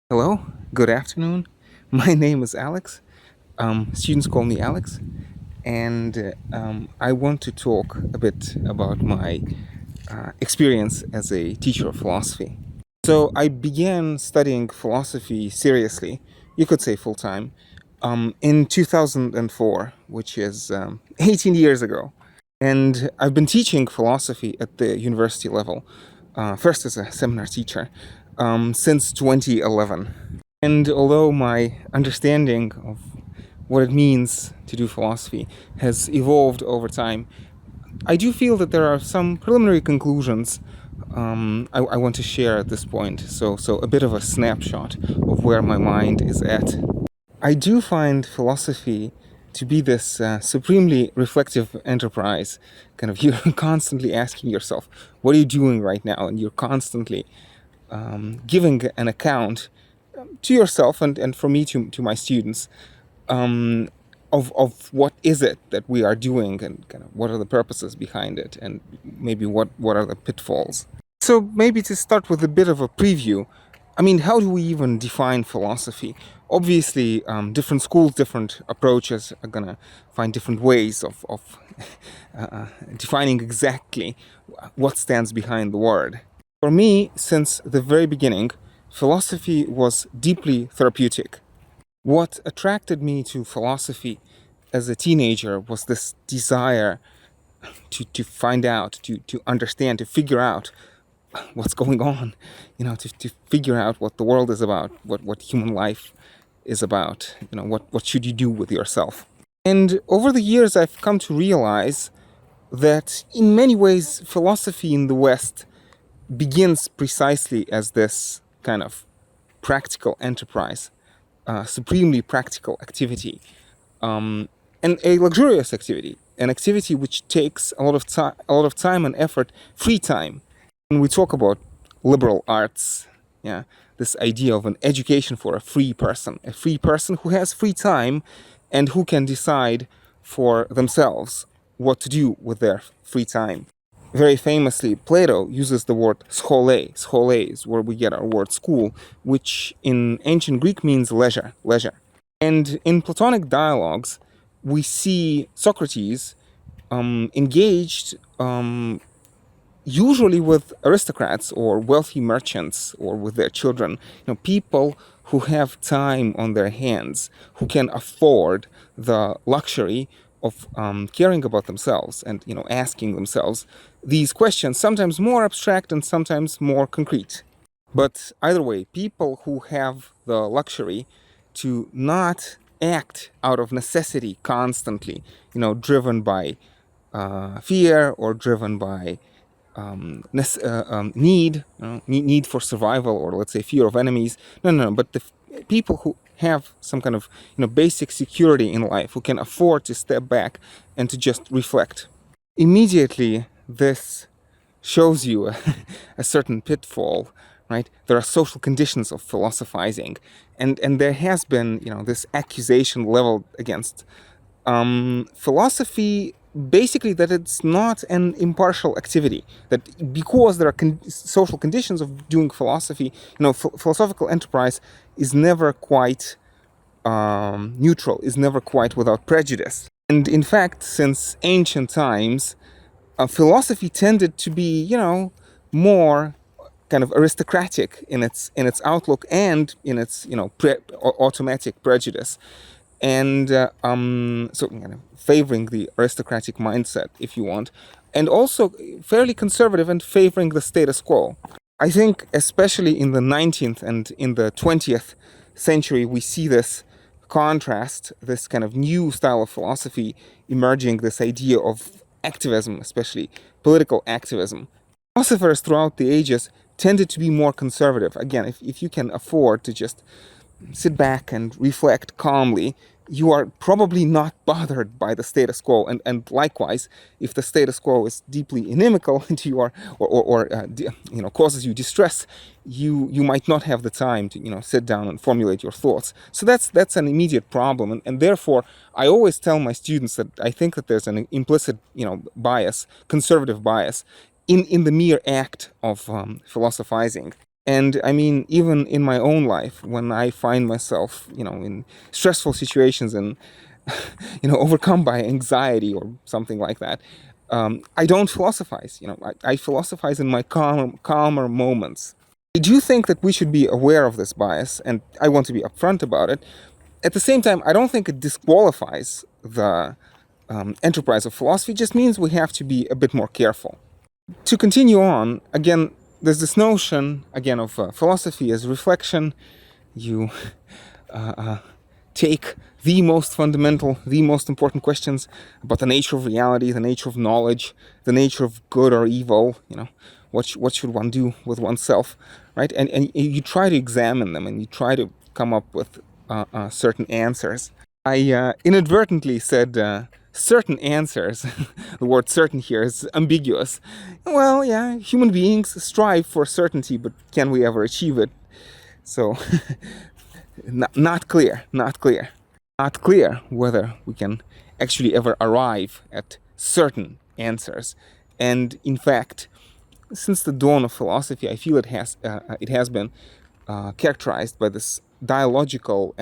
Hello, good afternoon. My name is Alex. Students call me Alex, and I want to talk a bit about my experience as a teacher of philosophy. So, I began studying philosophy seriously, you could say full time, in 2004, which is 18 years ago. And I've been teaching philosophy at the university level, first as a seminar teacher, since 2011. And although my understanding of what it means to do philosophy has evolved over time, I do feel that there are some preliminary conclusions I want to share at this point. So a bit of a snapshot of where my mind is at. I do find philosophy to be this supremely reflective enterprise. Kind of, you're constantly asking yourself, what are you doing right now? And you're constantly giving an account to yourself and for me to my students of what is it that we are doing and kind of what are the purposes behind it and maybe what are the pitfalls. So maybe to start with a bit of a preview, I mean, how do we even define philosophy? Obviously, different schools, different approaches are gonna find different ways of defining exactly what stands behind the word. For me, since the very beginning, philosophy was deeply therapeutic. What attracted me to philosophy as a teenager was this desire to find out, to understand, to figure out what's going on, to figure out what the world is about, what human life is about, what should you do with yourself. And over the years, I've come to realize that in many ways, philosophy in the West begins precisely as this kind of practical enterprise, supremely practical activity, and a luxurious activity, an activity which takes a lot of time and effort, free time. When we talk about liberal arts, yeah, this idea of an education for a free person who has free time and who can decide for themselves what to do with their free time. Very famously, Plato uses the word schole. Schole is where we get our word school, which in ancient Greek means leisure. And in Platonic dialogues, we see Socrates engaged usually with aristocrats or wealthy merchants or with their children, people who have time on their hands, who can afford the luxury of caring about themselves and asking themselves these questions, sometimes more abstract and sometimes more concrete. But either way, people who have the luxury to not act out of necessity constantly, driven by fear or driven by need for survival, or let's say fear of enemies. No. But the people who have some kind of basic security in life, who can afford to step back and to just reflect. Immediately, this shows you a certain pitfall, right? There are social conditions of philosophizing, and there has been this accusation leveled against philosophy, basically that it's not an impartial activity, that because there are social conditions of doing philosophy, philosophical enterprise is never quite neutral, is never quite without prejudice. And in fact, since ancient times, philosophy tended to be, more kind of aristocratic in its outlook and in its automatic prejudice, and so favoring the aristocratic mindset, if you want, and also fairly conservative and favoring the status quo. I think especially in the 19th and in the 20th century, we see this contrast, this kind of new style of philosophy emerging, this idea of activism, especially political activism. Philosophers throughout the ages tended to be more conservative. Again, if you can afford to just sit back and reflect calmly, you are probably not bothered by the status quo. And likewise, if the status quo is deeply inimical to your or causes you distress, you might not have the time to sit down and formulate your thoughts. So that's an immediate problem, and therefore I always tell my students that I think that there's an implicit bias, conservative bias, in the mere act of philosophizing. And I mean, even in my own life, when I find myself, in stressful situations and, overcome by anxiety or something like that, I don't philosophize. I philosophize in my calmer moments. I do think that we should be aware of this bias, and I want to be upfront about it. At the same time, I don't think it disqualifies the enterprise of philosophy. It just means we have to be a bit more careful. To continue on, again, there's this notion, again, of philosophy as reflection. You take the most fundamental, the most important questions about the nature of reality, the nature of knowledge, the nature of good or evil, what should one do with oneself, right? And you try to examine them, and you try to come up with certain answers. I inadvertently said certain answers. The word certain here is ambiguous. Well, yeah, human beings strive for certainty, but can we ever achieve it? So, not clear whether we can actually ever arrive at certain answers. And in fact, since the dawn of philosophy, I feel it has been characterized by this dialogical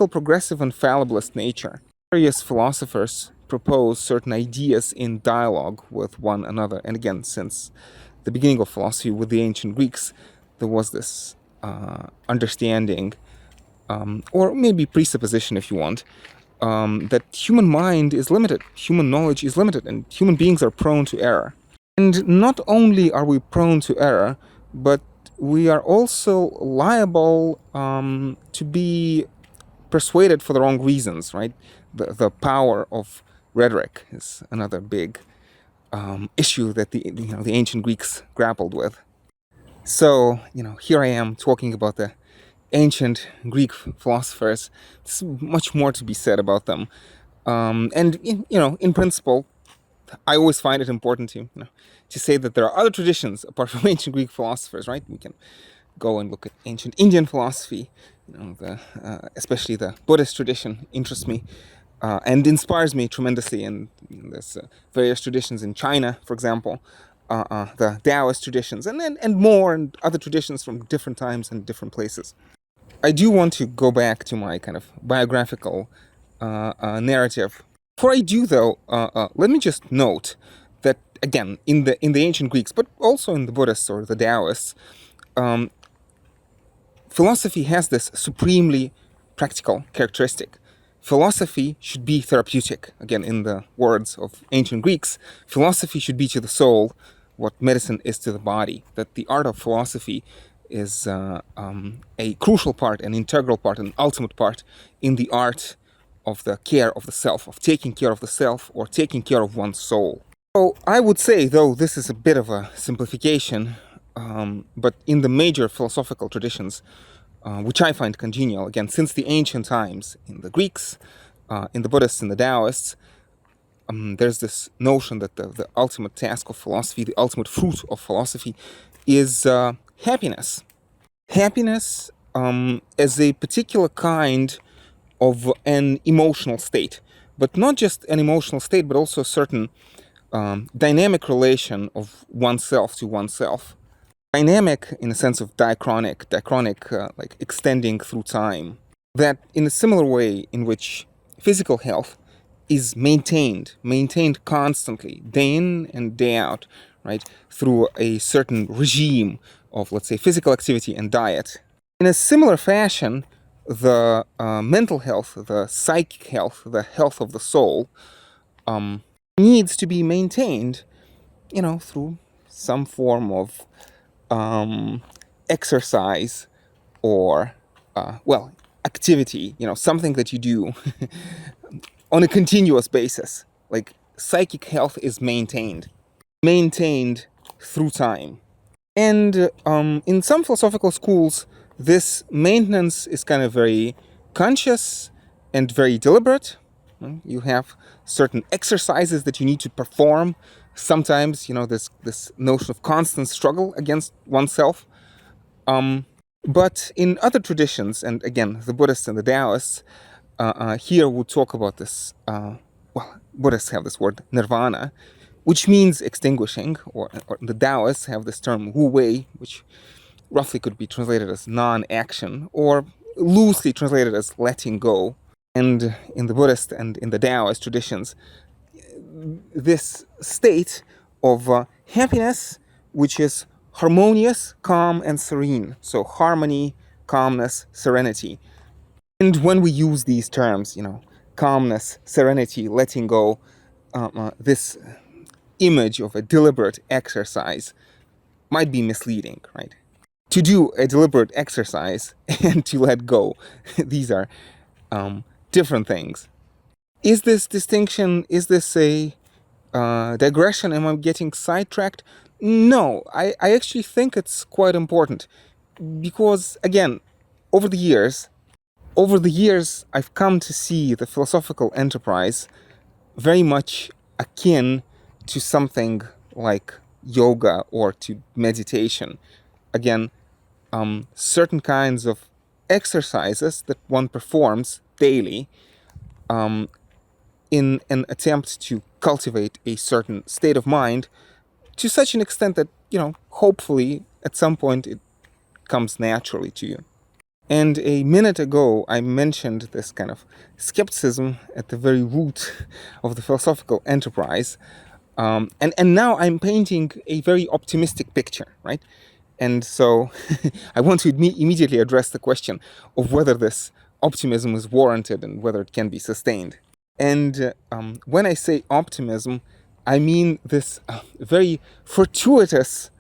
progressive and fallibilist nature. Various philosophers propose certain ideas in dialogue with one another. And again, since the beginning of philosophy with the ancient Greeks, there was this understanding, or maybe presupposition if you want, that human mind is limited, human knowledge is limited, and human beings are prone to error. And not only are we prone to error, but we are also liable to be persuaded for the wrong reasons, right? The power of rhetoric is another big issue that the ancient Greeks grappled with. So, here I am talking about the ancient Greek philosophers. There's much more to be said about them. And, in principle, I always find it important to say that there are other traditions apart from ancient Greek philosophers, right? We can go and look at ancient Indian philosophy. Especially the Buddhist tradition interests me and inspires me tremendously. And there's various traditions in China, for example, the Taoist traditions, and more, and other traditions from different times and different places. I do want to go back to my kind of biographical narrative. Before I do, though, let me just note that, again, in the ancient Greeks, but also in the Buddhists or the Taoists, philosophy has this supremely practical characteristic. Philosophy should be therapeutic. Again, in the words of ancient Greeks, philosophy should be to the soul what medicine is to the body. That the art of philosophy is a crucial part, an integral part, an ultimate part in the art of the care of the self, of taking care of the self or taking care of one's soul. So I would say, though this is a bit of a simplification, but in the major philosophical traditions, which I find congenial, again, since the ancient times, in the Greeks, in the Buddhists, in the Taoists, there's this notion that the ultimate task of philosophy, the ultimate fruit of philosophy, is happiness. Happiness as a particular kind of an emotional state, but not just an emotional state, but also a certain dynamic relation of oneself to oneself. Dynamic in a sense of diachronic, like extending through time. That in a similar way in which physical health is maintained constantly, day in and day out, right, through a certain regime of, let's say, physical activity and diet. In a similar fashion, the mental health, the psychic health, the health of the soul, needs to be maintained, through some form of exercise or, activity, something that you do on a continuous basis. Like, psychic health is maintained through time. And in some philosophical schools, this maintenance is kind of very conscious and very deliberate. You have certain exercises that you need to perform. Sometimes, this notion of constant struggle against oneself. But in other traditions, and again, the Buddhists and the Taoists, here we'll talk about this. Buddhists have this word nirvana, which means extinguishing, or the Taoists have this term wu wei, which roughly could be translated as non-action, or loosely translated as letting go. And in the Buddhist and in the Taoist traditions, this state of happiness, which is harmonious, calm, and serene. So harmony, calmness, serenity. And when we use these terms, calmness, serenity, letting go, this image of a deliberate exercise might be misleading, right? To do a deliberate exercise and to let go, these are different things. Is this distinction, is this a digression? Am I getting sidetracked? No, I actually think it's quite important because, again, over the years, I've come to see the philosophical enterprise very much akin to something like yoga or to meditation. Again, certain kinds of exercises that one performs daily in an attempt to cultivate a certain state of mind to such an extent that, hopefully at some point it comes naturally to you. And a minute ago, I mentioned this kind of skepticism at the very root of the philosophical enterprise. And now I'm painting a very optimistic picture, right? And so I want to immediately address the question of whether this optimism is warranted and whether it can be sustained. And when I say optimism, I mean this very fortuitous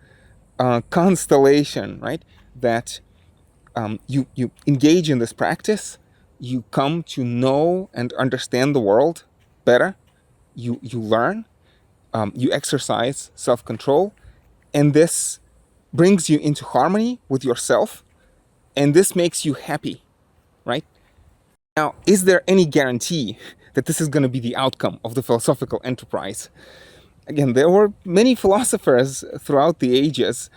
constellation, right? That you engage in this practice, you come to know and understand the world better, you learn, you exercise self-control, and this brings you into harmony with yourself, and this makes you happy, right? Now, is there any guarantee that this is going to be the outcome of the philosophical enterprise? Again, there were many philosophers throughout the ages,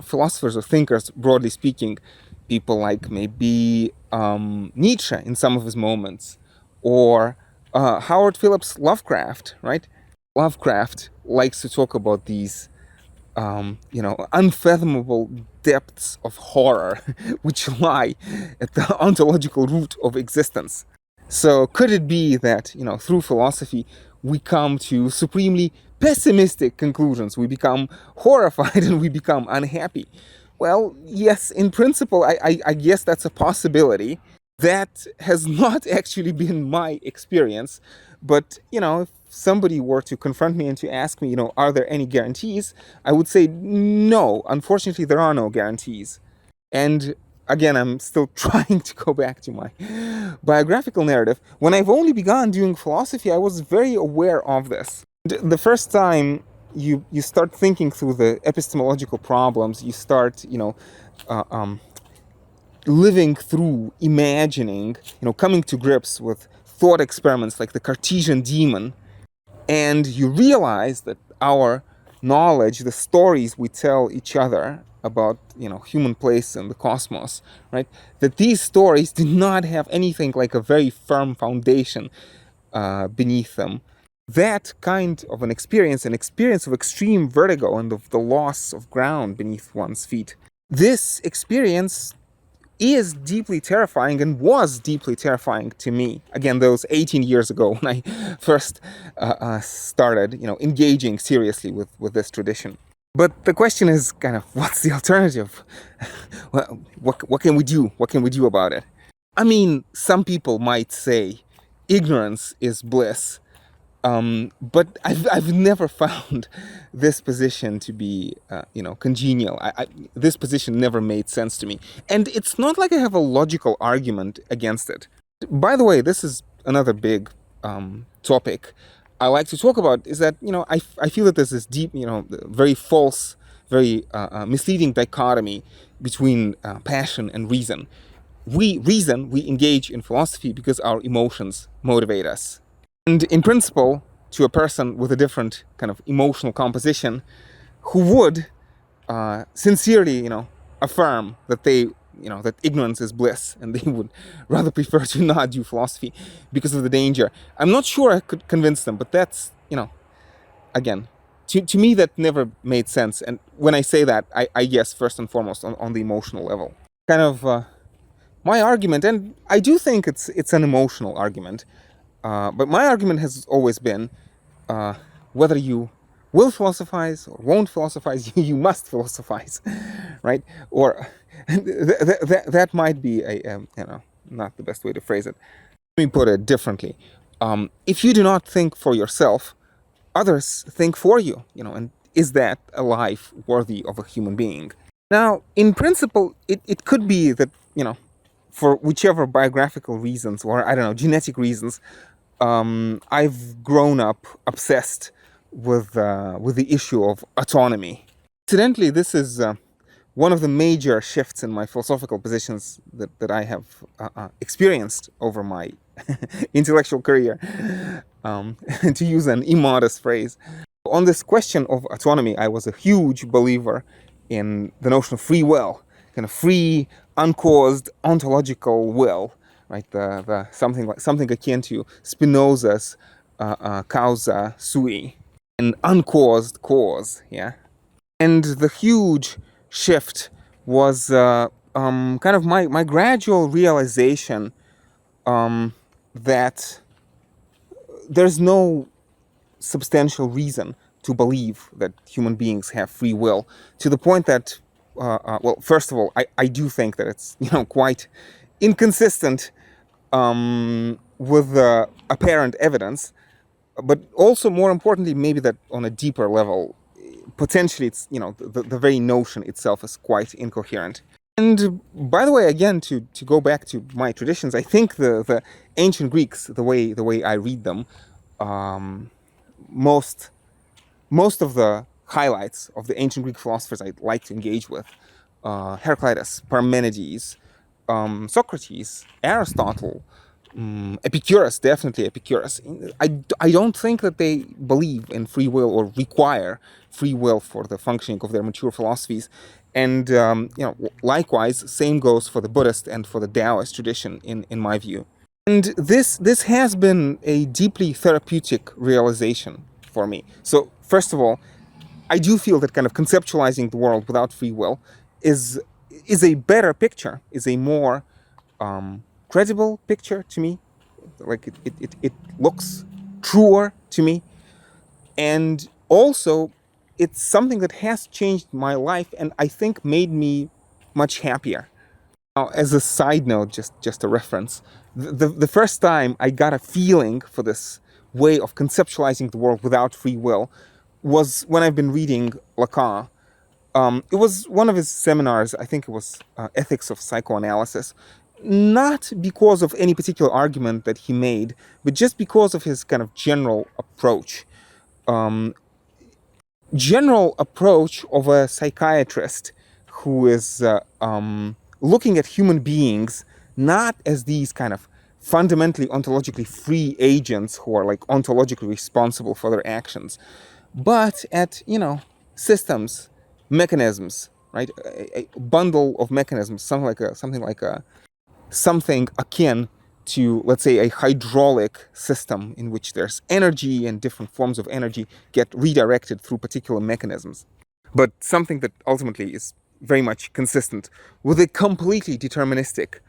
philosophers or thinkers, broadly speaking, people like maybe Nietzsche in some of his moments, or Howard Phillips Lovecraft, right? Lovecraft likes to talk about these unfathomable depths of horror which lie at the ontological root of existence. So could it be that, through philosophy, we come to supremely pessimistic conclusions? We become horrified and we become unhappy. Well, yes, in principle, I guess that's a possibility. That has not actually been my experience. But, if somebody were to confront me and to ask me, are there any guarantees? I would say no. Unfortunately, there are no guarantees. And again, I'm still trying to go back to my biographical narrative. When I've only begun doing philosophy, I was very aware of this. The first time you start thinking through the epistemological problems, you start, living through, imagining, coming to grips with thought experiments like the Cartesian demon, and you realize that our knowledge, the stories we tell each other about, human place in the cosmos, right? That these stories do not have anything like a very firm foundation beneath them. That kind of an experience of extreme vertigo and of the loss of ground beneath one's feet, this experience is deeply terrifying and was deeply terrifying to me. Again, those 18 years ago when I first started, engaging seriously with this tradition. But the question is kind of, what's the alternative? What can we do? What can we do about it? I mean, some people might say ignorance is bliss. But I've never found this position to be, congenial. This position never made sense to me. And it's not like I have a logical argument against it. By the way, this is another big topic I like to talk about, is that, I feel that there's this deep, very false, very misleading dichotomy between passion and reason. We engage in philosophy because our emotions motivate us. And in principle, to a person with a different kind of emotional composition, who would sincerely, affirm that that ignorance is bliss, and they would rather prefer to not do philosophy because of the danger. I'm not sure I could convince them, but that's, again, to me that never made sense. And when I say that, I guess first and foremost on the emotional level. Kind of my argument, and I do think it's an emotional argument, but my argument has always been whether you will philosophize or won't philosophize, you must philosophize, right? Or that might be not the best way to phrase it. Let me put it differently. If you do not think for yourself, others think for you, and is that a life worthy of a human being? Now, in principle, it could be that, for whichever biographical reasons or, I don't know, genetic reasons, I've grown up obsessed with the issue of autonomy. Incidentally, this is one of the major shifts in my philosophical positions that I have experienced over my intellectual career, to use an immodest phrase. On this question of autonomy, I was a huge believer in the notion of free will, kind of free, uncaused, ontological will, right? The something akin to Spinoza's causa sui, an uncaused cause, yeah. And the huge shift was kind of my gradual realization that there's no substantial reason to believe that human beings have free will, to the point that, well, first of all, I do think that it's quite inconsistent with apparent evidence, but also more importantly, maybe that on a deeper level, potentially it's the very notion itself is quite incoherent. And by the way, again, to go back to my traditions, I think the ancient Greeks, the way I read them, most of the highlights of the ancient Greek philosophers I like to engage with, Heraclitus, Parmenides, Socrates, Aristotle, Epicurus, definitely Epicurus. I don't think that they believe in free will or require free will for the functioning of their mature philosophies. And likewise, same goes for the Buddhist and for the Taoist tradition, in my view. And this has been a deeply therapeutic realization for me. So first of all, I do feel that kind of conceptualizing the world without free will is a better picture, is a more credible picture to me. Like it looks truer to me. And also, it's something that has changed my life and I think made me much happier. Now, as a side note, just a reference, the first time I got a feeling for this way of conceptualizing the world without free will was when I've been reading Lacan. It was one of his seminars, I think it was Ethics of Psychoanalysis, not because of any particular argument that he made, but just because of his kind of general approach. General approach of a psychiatrist who is looking at human beings not as these kind of fundamentally ontologically free agents who are like ontologically responsible for their actions, but at systems, mechanisms, right? A bundle of mechanisms, something akin to, let's say, a hydraulic system in which there's energy and different forms of energy get redirected through particular mechanisms. But something that ultimately is very much consistent with a completely deterministic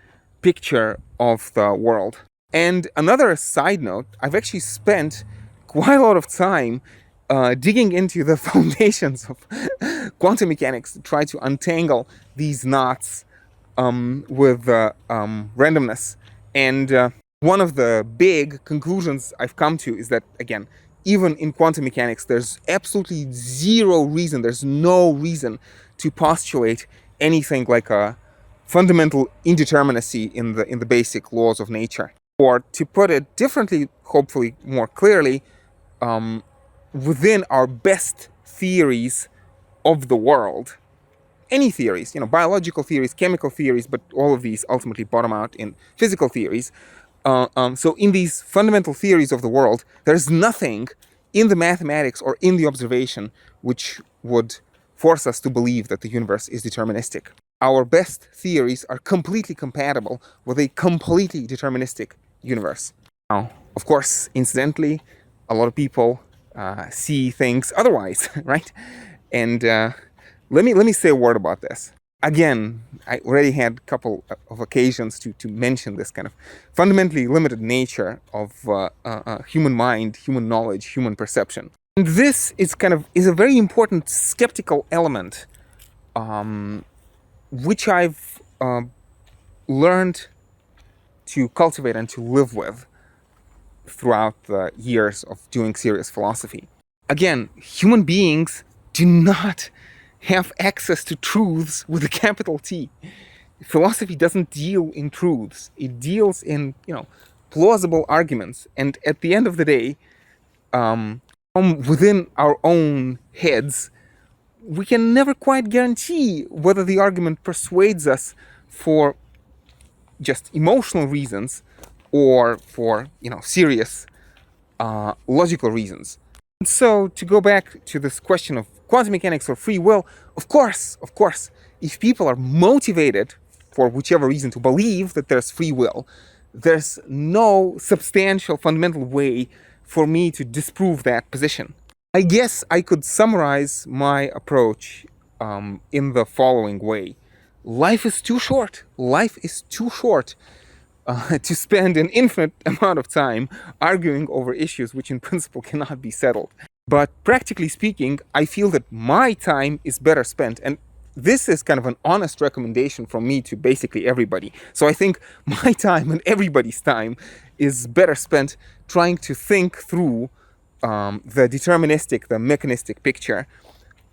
picture of the world. And another side note, I've actually spent quite a lot of time digging into the foundations of quantum mechanics to try to untangle these knots with randomness. And one of the big conclusions I've come to is that, again, even in quantum mechanics, there's absolutely zero reason, there's no reason to postulate anything like a fundamental indeterminacy in the basic laws of nature. Or to put it differently, hopefully more clearly, within our best theories of the world, any theories, biological theories, chemical theories, but all of these ultimately bottom out in physical theories. So in these fundamental theories of the world, there's nothing in the mathematics or in the observation which would force us to believe that the universe is deterministic. Our best theories are completely compatible with a completely deterministic universe. Now, of course, incidentally, a lot of people see things otherwise, right? And let me say a word about this. Again, I already had a couple of occasions to mention this kind of fundamentally limited nature of human mind, human knowledge, human perception. And this is a very important skeptical element, which I've learned to cultivate and to live with throughout the years of doing serious philosophy. Again, human beings do not have access to truths with a capital T. Philosophy doesn't deal in truths. It deals in, plausible arguments. And at the end of the day, from within our own heads, we can never quite guarantee whether the argument persuades us for just emotional reasons or for, serious logical reasons. And so to go back to this question of quantum mechanics or free will, of course, if people are motivated for whichever reason to believe that there's free will, there's no substantial fundamental way for me to disprove that position. I guess I could summarize my approach in the following way. Life is too short. Life is too short to spend an infinite amount of time arguing over issues which in principle cannot be settled. But practically speaking, I feel that my time is better spent, and this is kind of an honest recommendation from me to basically everybody. So I think my time and everybody's time is better spent trying to think through the deterministic, the mechanistic picture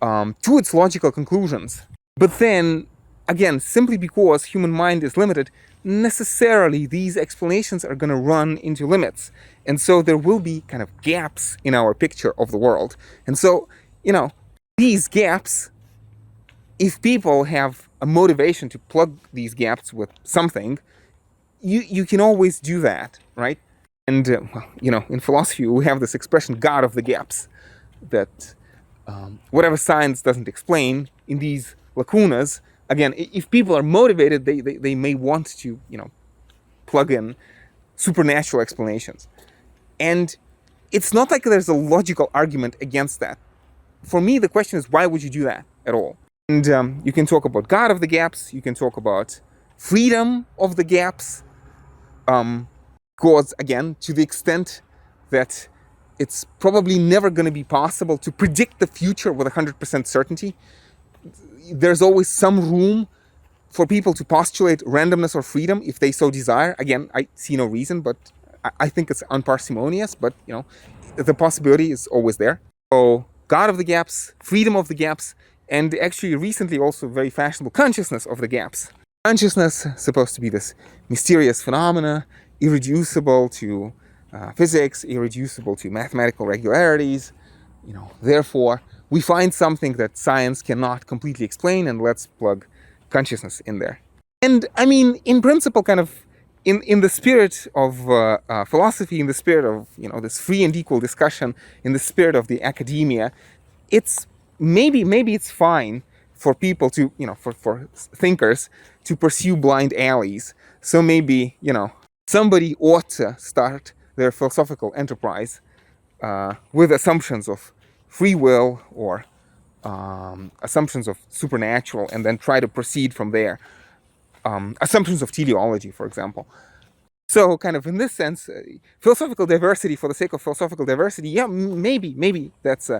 to its logical conclusions. But then, again, simply because human mind is limited, necessarily these explanations are going to run into limits. And so there will be kind of gaps in our picture of the world. And so, these gaps, if people have a motivation to plug these gaps with something, you can always do that, right? And, in philosophy, we have this expression, God of the gaps, that whatever science doesn't explain, in these lacunas, again, if people are motivated, they may want to, plug in supernatural explanations. And it's not like there's a logical argument against that. For me, the question is, why would you do that at all? And you can talk about God of the gaps. You can talk about freedom of the gaps. Because, again, to the extent that it's probably never going to be possible to predict the future with 100% certainty, there's always some room for people to postulate randomness or freedom if they so desire. Again, I see no reason, but I think it's unparsimonious, but, the possibility is always there. So, God of the gaps, freedom of the gaps, and actually recently also very fashionable consciousness of the gaps. Consciousness supposed to be this mysterious phenomena, irreducible to physics, irreducible to mathematical regularities. Therefore, we find something that science cannot completely explain, and let's plug consciousness in there. And I mean, in principle, kind of in the spirit of philosophy, in the spirit of this free and equal discussion, in the spirit of the academia, it's maybe it's fine for people to for thinkers to pursue blind alleys. So maybe somebody ought to start their philosophical enterprise with assumptions of free will or assumptions of supernatural, and then try to proceed from there. Assumptions of teleology, for example. So kind of in this sense, philosophical diversity for the sake of philosophical diversity, yeah, maybe that's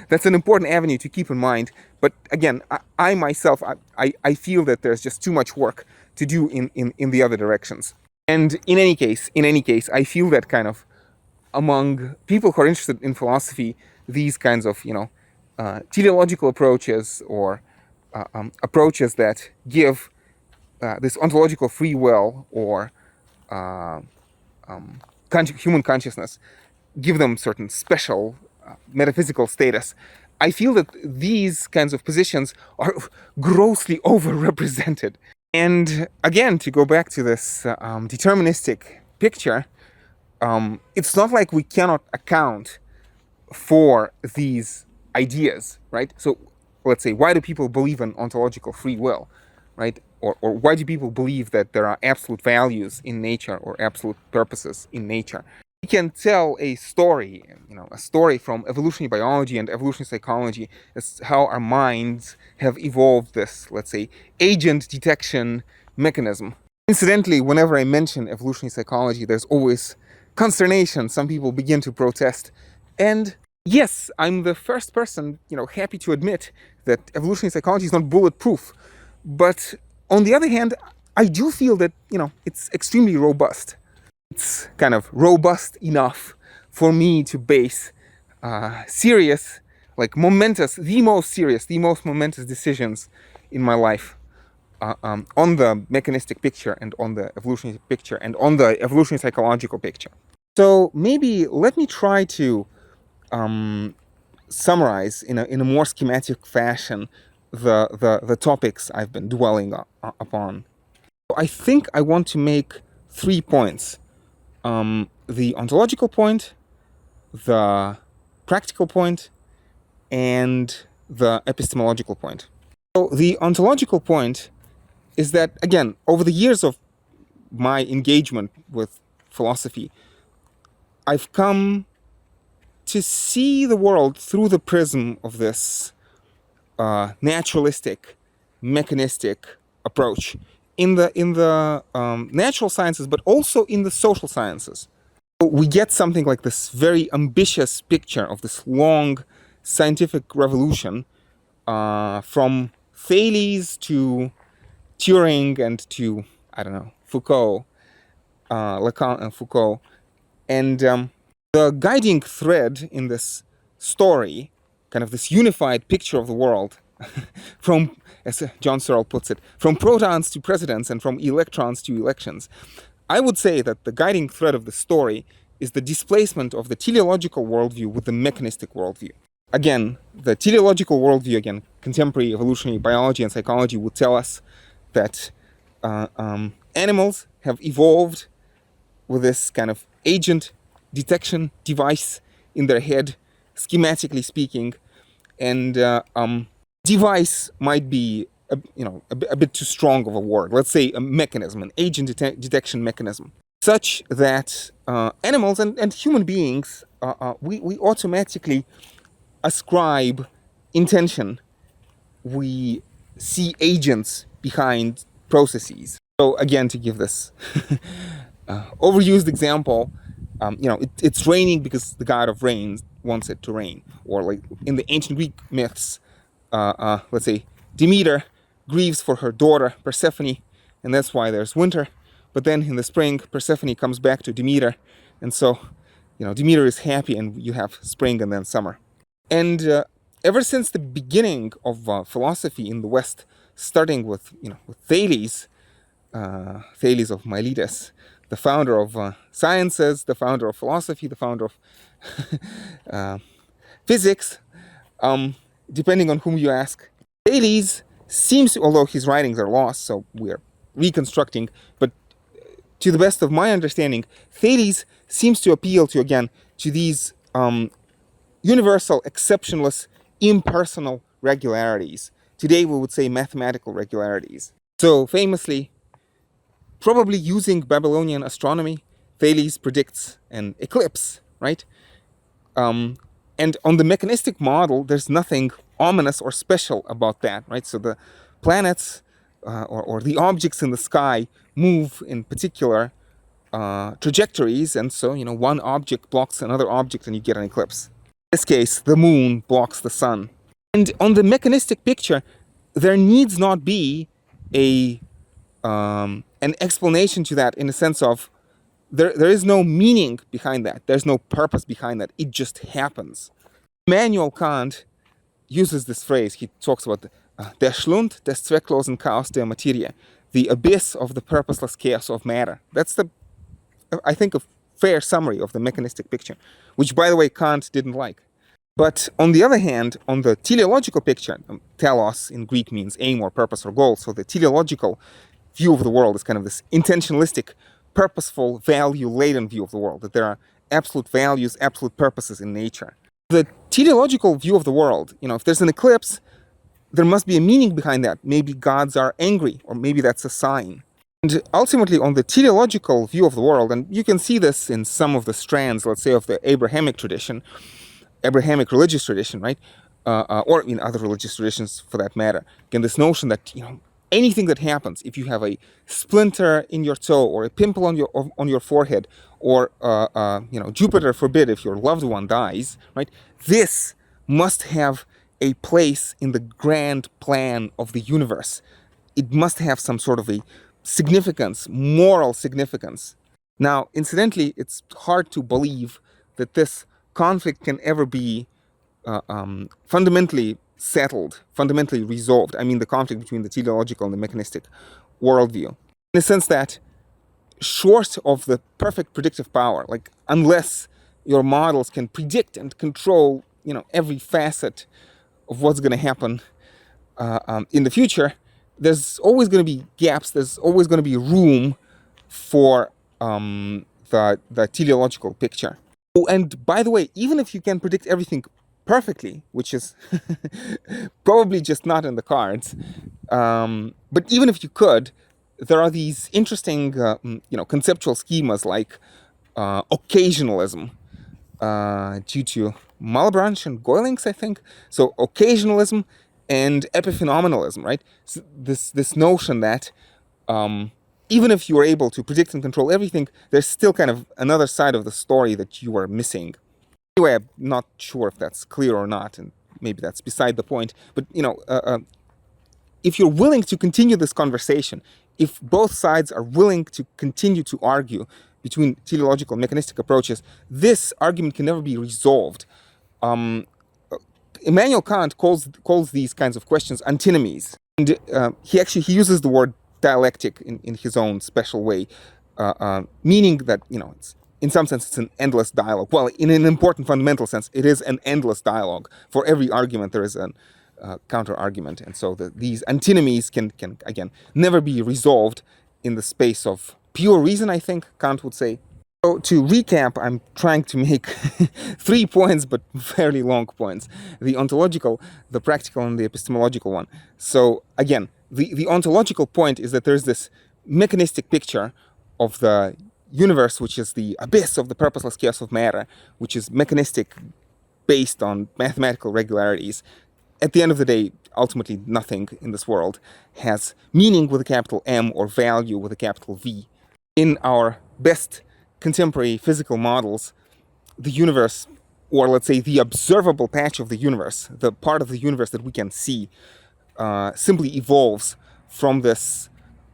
that's an important avenue to keep in mind. But again, I myself, I feel that there's just too much work to do in the other directions. And in any case, I feel that kind of among people who are interested in philosophy, these kinds of teleological approaches or approaches that give this ontological free will or human consciousness, give them certain special metaphysical status. I feel that these kinds of positions are grossly overrepresented. And again, to go back to this deterministic picture, it's not like we cannot account for these ideas, right? So let's say, why do people believe in ontological free will, right? Or why do people believe that there are absolute values in nature or absolute purposes in nature? We can tell a story, a story from evolutionary biology and evolutionary psychology, as how our minds have evolved this, let's say, agent detection mechanism. Incidentally, whenever I mention evolutionary psychology, there's always consternation. Some people begin to protest. And yes, I'm the first person, happy to admit that evolutionary psychology is not bulletproof. But on the other hand, I do feel that, it's extremely robust. It's kind of robust enough for me to base serious, like momentous, the most momentous decisions in my life on the mechanistic picture and on the evolutionary picture and on the evolutionary psychological picture. So maybe let me try to summarize in a more schematic fashion the topics I've been dwelling upon. I think I want to make 3 points. The ontological point, the practical point, and the epistemological point. So the ontological point is that, again, over the years of my engagement with philosophy, I've come to see the world through the prism of this naturalistic, mechanistic approach in the natural sciences, but also in the social sciences. We get something like this very ambitious picture of this long scientific revolution from Thales to Turing and to, Foucault, Lacan and Foucault. And the guiding thread in this story, kind of this unified picture of the world, from, as John Searle puts it, from protons to presidents and from electrons to elections. I would say that the guiding thread of the story is the displacement of the teleological worldview with the mechanistic worldview. Again, the teleological worldview, contemporary evolutionary biology and psychology would tell us that animals have evolved with this kind of agent detection device in their head, schematically speaking, and device might be a bit too strong of a word. Let's say a mechanism, an agent detection mechanism, such that animals and human beings, we automatically ascribe intention. We see agents behind processes. So again, to give this overused example, it's raining because the god of rain wants it to rain. Or like in the ancient Greek myths, let's say Demeter grieves for her daughter Persephone, and that's why there's winter. But then in the spring, Persephone comes back to Demeter, and so Demeter is happy, and you have spring and then summer. And ever since the beginning of philosophy in the West, starting with Thales, Thales of Miletus, the founder of sciences, the founder of philosophy, the founder of physics, depending on whom you ask. Thales seems to, although his writings are lost, so we're reconstructing, but to the best of my understanding, Thales seems to appeal to these universal, exceptionless, impersonal regularities. Today we would say mathematical regularities. So famously, probably using Babylonian astronomy, Thales predicts an eclipse, right? And on the mechanistic model, there's nothing ominous or special about that, right? So the planets or the objects in the sky move in particular trajectories, and so one object blocks another object and you get an eclipse. In this case, the moon blocks the sun. And on the mechanistic picture, there needs not be an explanation to that, in the sense of there is no meaning behind that. There's no purpose behind that. It just happens. Immanuel Kant uses this phrase. He talks about der Schlund des zwecklosen Chaos der Materie, the abyss of the purposeless chaos of matter. That's I think, a fair summary of the mechanistic picture, which, by the way, Kant didn't like. But on the other hand, on the teleological picture, telos in Greek means aim or purpose or goal. So the teleological view of the world is kind of this intentionalistic, purposeful, value-laden view of the world, that there are absolute values, absolute purposes in nature. The teleological view of the world, if there's an eclipse, there must be a meaning behind that. Maybe gods are angry, or maybe that's a sign. And ultimately, on the teleological view of the world, and you can see this in some of the strands, let's say, of the Abrahamic tradition, Abrahamic religious tradition, right? Or in other religious traditions for that matter. Again, this notion that, anything that happens, if you have a splinter in your toe or a pimple on your forehead, or Jupiter forbid if your loved one dies, right? This must have a place in the grand plan of the universe. It must have some sort of a significance, moral significance. Now, incidentally, it's hard to believe that this conflict can ever be fundamentally settled, fundamentally resolved. I mean, the conflict between the teleological and the mechanistic worldview. In the sense that, short of the perfect predictive power, like unless your models can predict and control, every facet of what's going to happen in the future, there's always going to be gaps. There's always going to be room for the teleological picture. Oh, and by the way, even if you can predict everything perfectly, which is probably just not in the cards, but even if you could, there are these interesting, conceptual schemas like occasionalism, due to Malebranche and Goylings, I think. So occasionalism and epiphenomenalism, right? So this notion that even if you are able to predict and control everything, there's still kind of another side of the story that you are missing. Anyway, I'm not sure if that's clear or not, and maybe that's beside the point. But, if you're willing to continue this conversation, if both sides are willing to continue to argue between teleological and mechanistic approaches, this argument can never be resolved. Immanuel Kant calls these kinds of questions antinomies. And he uses the word dialectic in his own special way, meaning that, it's, in some sense, it's an endless dialogue. Well, in an important fundamental sense, it is an endless dialogue. For every argument, there is a counter-argument. And so these antinomies can, again, never be resolved in the space of pure reason, I think Kant would say. So to recap, I'm trying to make 3 points, but fairly long points. The ontological, the practical, and the epistemological one. So again, the ontological point is that there's this mechanistic picture of the universe, which is the abyss of the purposeless chaos of matter, which is mechanistic, based on mathematical regularities. At the end of the day, ultimately nothing in this world has meaning with a capital M or value with a capital V. In our best contemporary physical models, the universe, or let's say the observable patch of the universe, the part of the universe that we can see, simply evolves from this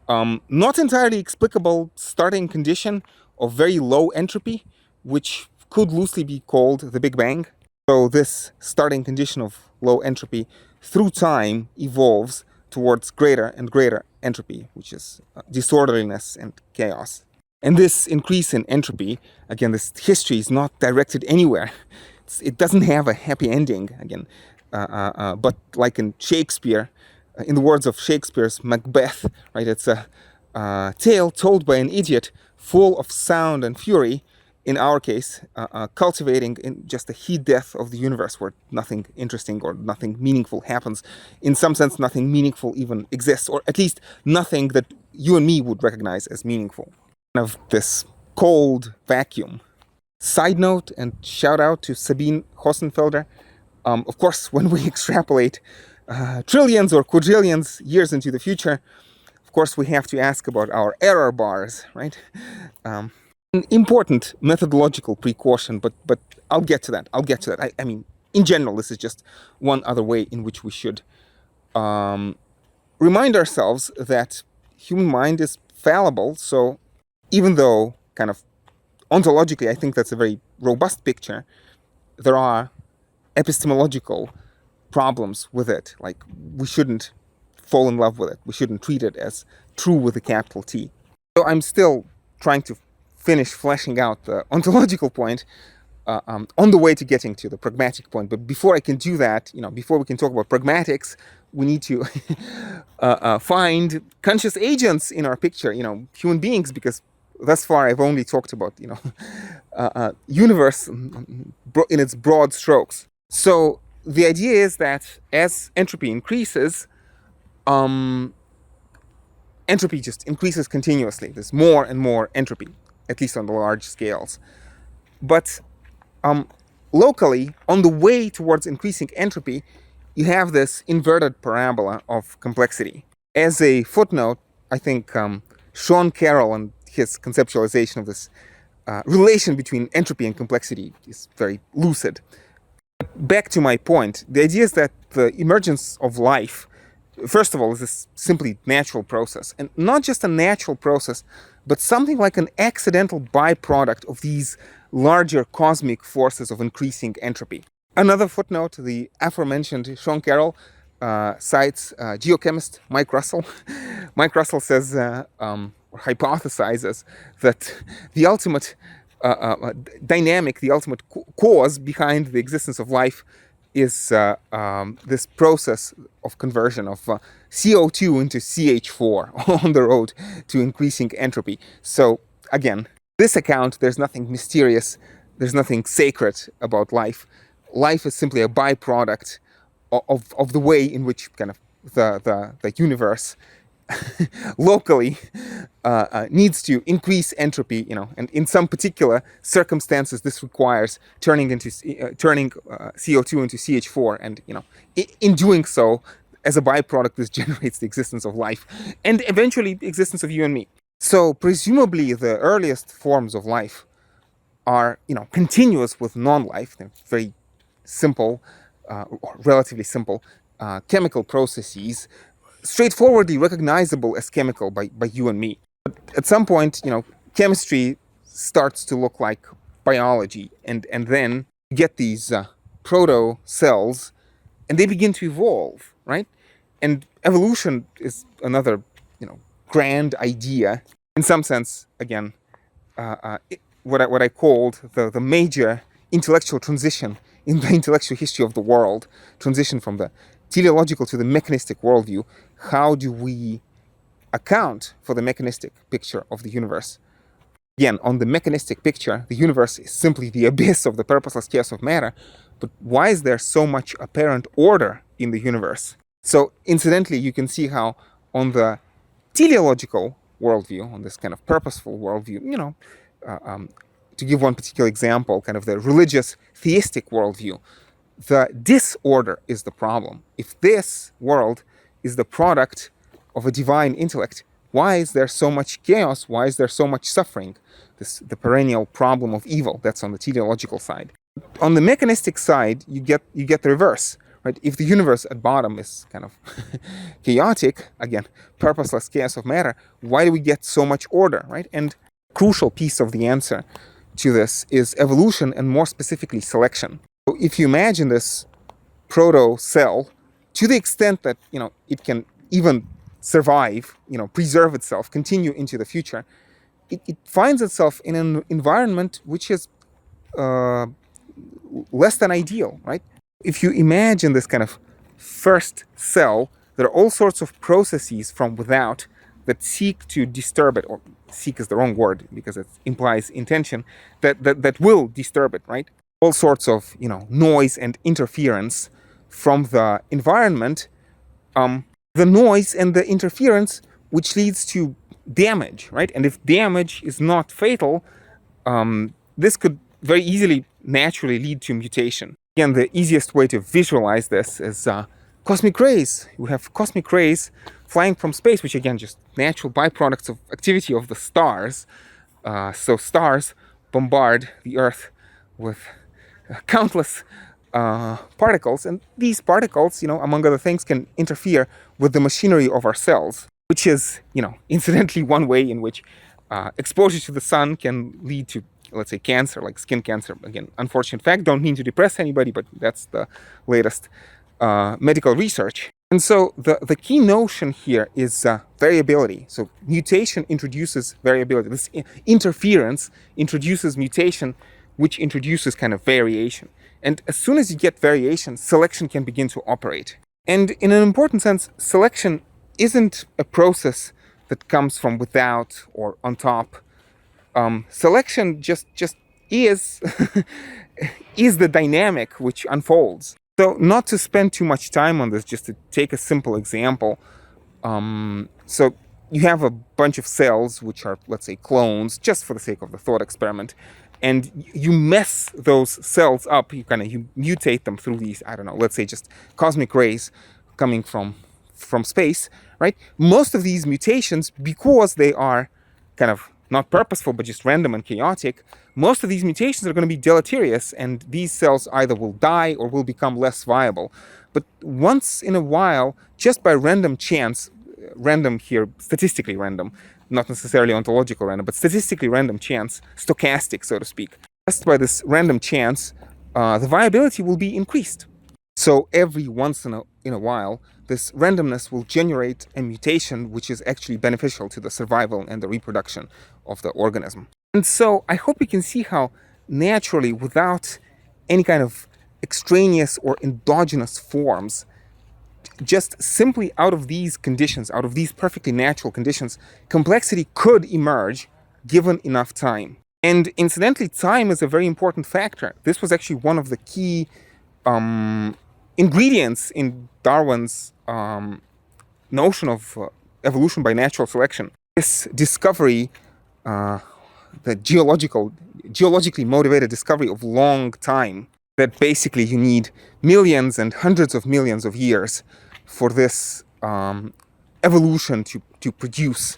not entirely explicable starting condition of very low entropy, which could loosely be called the Big Bang. So this starting condition of low entropy through time evolves towards greater and greater entropy, which is disorderliness and chaos. And this increase in entropy, again, this history is not directed anywhere. It doesn't have a happy ending, again. But like in Shakespeare, in the words of Shakespeare's Macbeth, right, it's a tale told by an idiot, full of sound and fury, in our case, cultivating in just the heat death of the universe, where nothing interesting or nothing meaningful happens. In some sense, nothing meaningful even exists, or at least nothing that you and me would recognize as meaningful. Of this cold vacuum. Side note and shout out to Sabine Hossenfelder. Of course, when we extrapolate trillions or quadrillions years into the future, of course, we have to ask about our error bars, right? An important methodological precaution, but I'll get to that. I mean, in general, this is just one other way in which we should remind ourselves that human mind is fallible. So even though kind of ontologically, I think that's a very robust picture, there are epistemological problems with it. Like, we shouldn't fall in love with it. We shouldn't treat it as true with a capital T. So I'm still trying to finish fleshing out the ontological point on the way to getting to the pragmatic point. But before I can do that, before we can talk about pragmatics, we need to find conscious agents in our picture, human beings, because thus far I've only talked about, universe in its broad strokes. So the idea is that as entropy increases, entropy just increases continuously. There's more and more entropy, at least on the large scales. But locally, on the way towards increasing entropy, you have this inverted parabola of complexity. As a footnote, I think Sean Carroll and his conceptualization of this relation between entropy and complexity is very lucid. But back to my point, the idea is that the emergence of life, first of all, is this simply natural process. And not just a natural process, but something like an accidental byproduct of these larger cosmic forces of increasing entropy. Another footnote, the aforementioned Sean Carroll cites geochemist Mike Russell. Mike Russell says, or hypothesizes, that the ultimate dynamic, the ultimate cause behind the existence of life is this process of conversion of CO2 into CH4 on the road to increasing entropy. So again, this account, there's nothing mysterious, there's nothing sacred about life. Life is simply a byproduct of the way in which kind of the universe locally needs to increase entropy, and in some particular circumstances this requires turning CO2 into CH4, and in doing so, as a byproduct, this generates the existence of life and eventually the existence of you and me. So presumably the earliest forms of life are continuous with non-life. They're very simple, or relatively simple chemical processes, straightforwardly recognizable as chemical by you and me. But at some point, chemistry starts to look like biology, and then you get these proto cells, and they begin to evolve, right? And evolution is another, grand idea. In some sense, again, what I called the major intellectual transition in the intellectual history of the world, transition from the teleological to the mechanistic worldview. How do we account for the mechanistic picture of the universe? Again, on the mechanistic picture, the universe is simply the abyss of the purposeless chaos of matter. But why is there so much apparent order in the universe? So incidentally, you can see how on the teleological worldview, on this kind of purposeful worldview, to give one particular example, kind of the religious theistic worldview, the disorder is the problem. If this world is the product of a divine intellect, why is there so much chaos? Why is there so much suffering? The perennial problem of evil. That's on the teleological side. On the mechanistic side, you get the reverse, right? If the universe at bottom is kind of chaotic, again, purposeless chaos of matter, why do we get so much order, right? And a crucial piece of the answer to this is evolution, and more specifically selection. So if you imagine this proto cell, to the extent that it can even survive, preserve itself, continue into the future, it finds itself in an environment which is less than ideal, right? If you imagine this kind of first cell, there are all sorts of processes from without that seek to disturb it, or seek is the wrong word because it implies intention, that will disturb it, right? All sorts of noise and interference from the environment, the noise and the interference which leads to damage, right? And if damage is not fatal, this could very easily naturally lead to mutation. Again, the easiest way to visualize this is cosmic rays. We have cosmic rays flying from space, which again, just natural byproducts of activity of the stars. So stars bombard the Earth with countless particles, and these particles, among other things, can interfere with the machinery of our cells, which is, incidentally, one way in which exposure to the sun can lead to, let's say, cancer, like skin cancer. Again, unfortunate fact, don't mean to depress anybody, but that's the latest medical research. And so the key notion here is variability. So mutation introduces variability. This interference introduces mutation, which introduces kind of variation. And as soon as you get variation, selection can begin to operate. And in an important sense, selection isn't a process that comes from without or on top. Selection just is is the dynamic which unfolds. So not to spend too much time on this, just to take a simple example. So you have a bunch of cells which are, let's say, clones, just for the sake of the thought experiment, and you mess those cells up. You mutate them through these, I don't know, let's say just cosmic rays coming from space, right? Most of these mutations, because they are kind of not purposeful but just random and chaotic, most of these mutations are going to be deleterious, and these cells either will die or will become less viable. But once in a while, just by random chance, random here, statistically random, not necessarily ontological random, but statistically random chance, stochastic, so to speak, just by this random chance, the viability will be increased. So every once in a while, this randomness will generate a mutation which is actually beneficial to the survival and the reproduction of the organism. And so I hope you can see how naturally, without any kind of extraneous or endogenous forms, just simply out of these conditions, out of these perfectly natural conditions, complexity could emerge given enough time. And incidentally, time is a very important factor. This was actually one of the key ingredients in Darwin's notion of evolution by natural selection. This discovery, the geologically motivated discovery of long time, that basically you need millions and hundreds of millions of years for this evolution to produce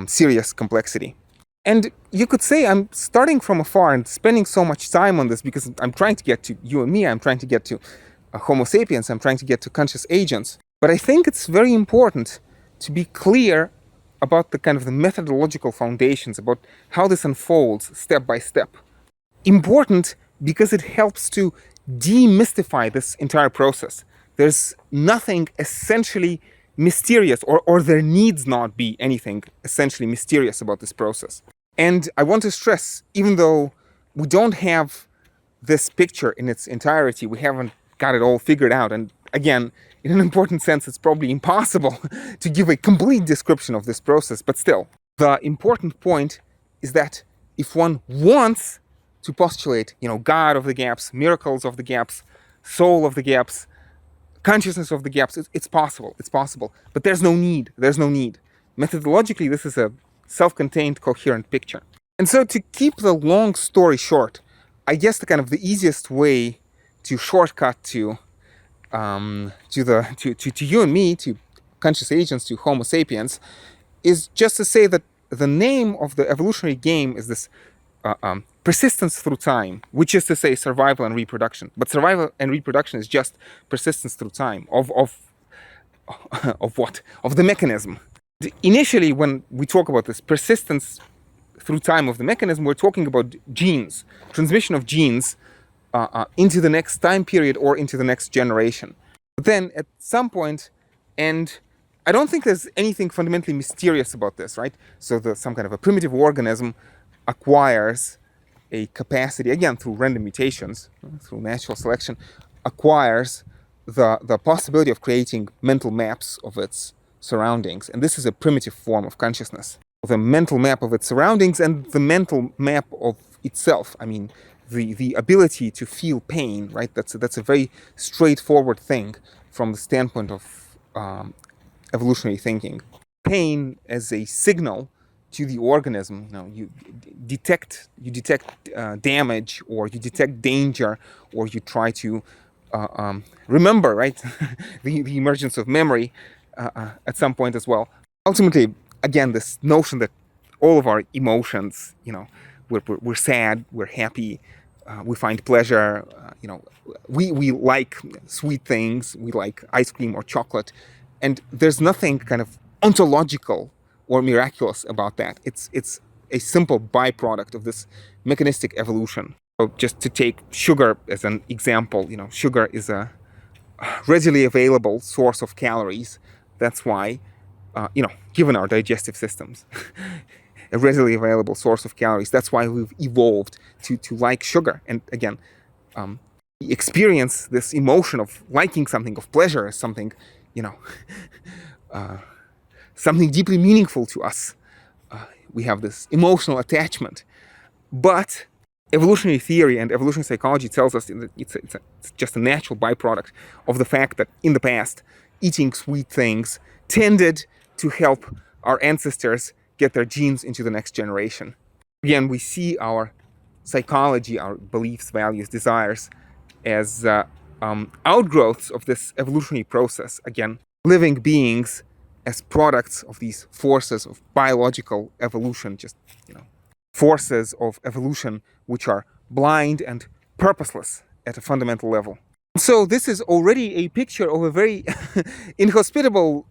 serious complexity. And you could say I'm starting from afar and spending so much time on this because I'm trying to get to you and me, I'm trying to get to Homo sapiens, I'm trying to get to conscious agents. But I think it's very important to be clear about the kind of the methodological foundations, about how this unfolds step by step. Important because it helps to demystify this entire process. There's nothing essentially mysterious, or there needs not be anything essentially mysterious about this process. And I want to stress, even though we don't have this picture in its entirety, we haven't got it all figured out, and again, in an important sense, it's probably impossible to give a complete description of this process, but still, the important point is that if one wants to postulate, God of the gaps, miracles of the gaps, soul of the gaps, consciousness of the gaps, it's possible, but there's no need. Methodologically, this is a self-contained, coherent picture. And so to keep the long story short, I guess the easiest way to shortcut to you and me, to conscious agents, to Homo sapiens, is just to say that the name of the evolutionary game is this persistence through time, which is to say survival and reproduction. But survival and reproduction is just persistence through time of what? Of the mechanism. Initially, when we talk about this persistence through time of the mechanism, we're talking about genes, transmission of genes into the next time period or into the next generation. But then at some point, and I don't think there's anything fundamentally mysterious about this, right? So some kind of a primitive organism acquires a capacity, again through random mutations, through natural selection, acquires the possibility of creating mental maps of its surroundings. And this is a primitive form of consciousness. The mental map of its surroundings and the mental map of itself. I mean, the ability to feel pain, right? That's a very straightforward thing from the standpoint of evolutionary thinking. Pain as a signal to the organism. You detect damage, or you detect danger, or you try to remember, right? the emergence of memory at some point as well. Ultimately, again, this notion that all of our emotions, we're sad, we're happy, we find pleasure, we like sweet things, we like ice cream or chocolate, and there's nothing kind of ontological or miraculous about that. It's a simple byproduct of this mechanistic evolution. So just to take sugar as an example, sugar is a readily available source of calories. That's why, given our digestive systems, a readily available source of calories. That's why we've evolved to like sugar. And again, we experience this emotion of liking something, of pleasure, as something, something deeply meaningful to us. We have this emotional attachment. But evolutionary theory and evolutionary psychology tells us that it's just a natural byproduct of the fact that in the past, eating sweet things tended to help our ancestors get their genes into the next generation. Again, we see our psychology, our beliefs, values, desires as outgrowths of this evolutionary process. Again, living beings as products of these forces of biological evolution, just, forces of evolution which are blind and purposeless at a fundamental level. So this is already a picture of a very inhospitable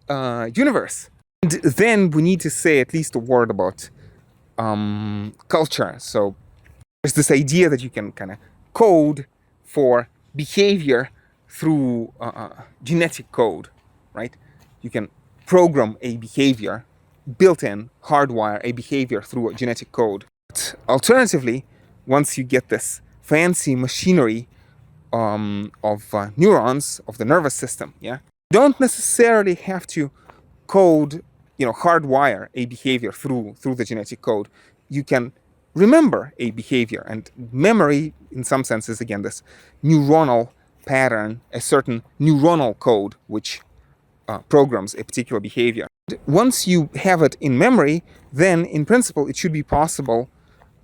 universe. And then we need to say at least a word about culture. So there's this idea that you can kind of code for behavior through genetic code, right? You can program a behavior, built-in, hardwire a behavior through a genetic code. But alternatively, once you get this fancy machinery of neurons of the nervous system, you don't necessarily have to code, hardwire a behavior through the genetic code. You can remember a behavior, and memory, in some sense, is again this neuronal pattern, a certain neuronal code which programs a particular behavior. Once you have it in memory, then in principle it should be possible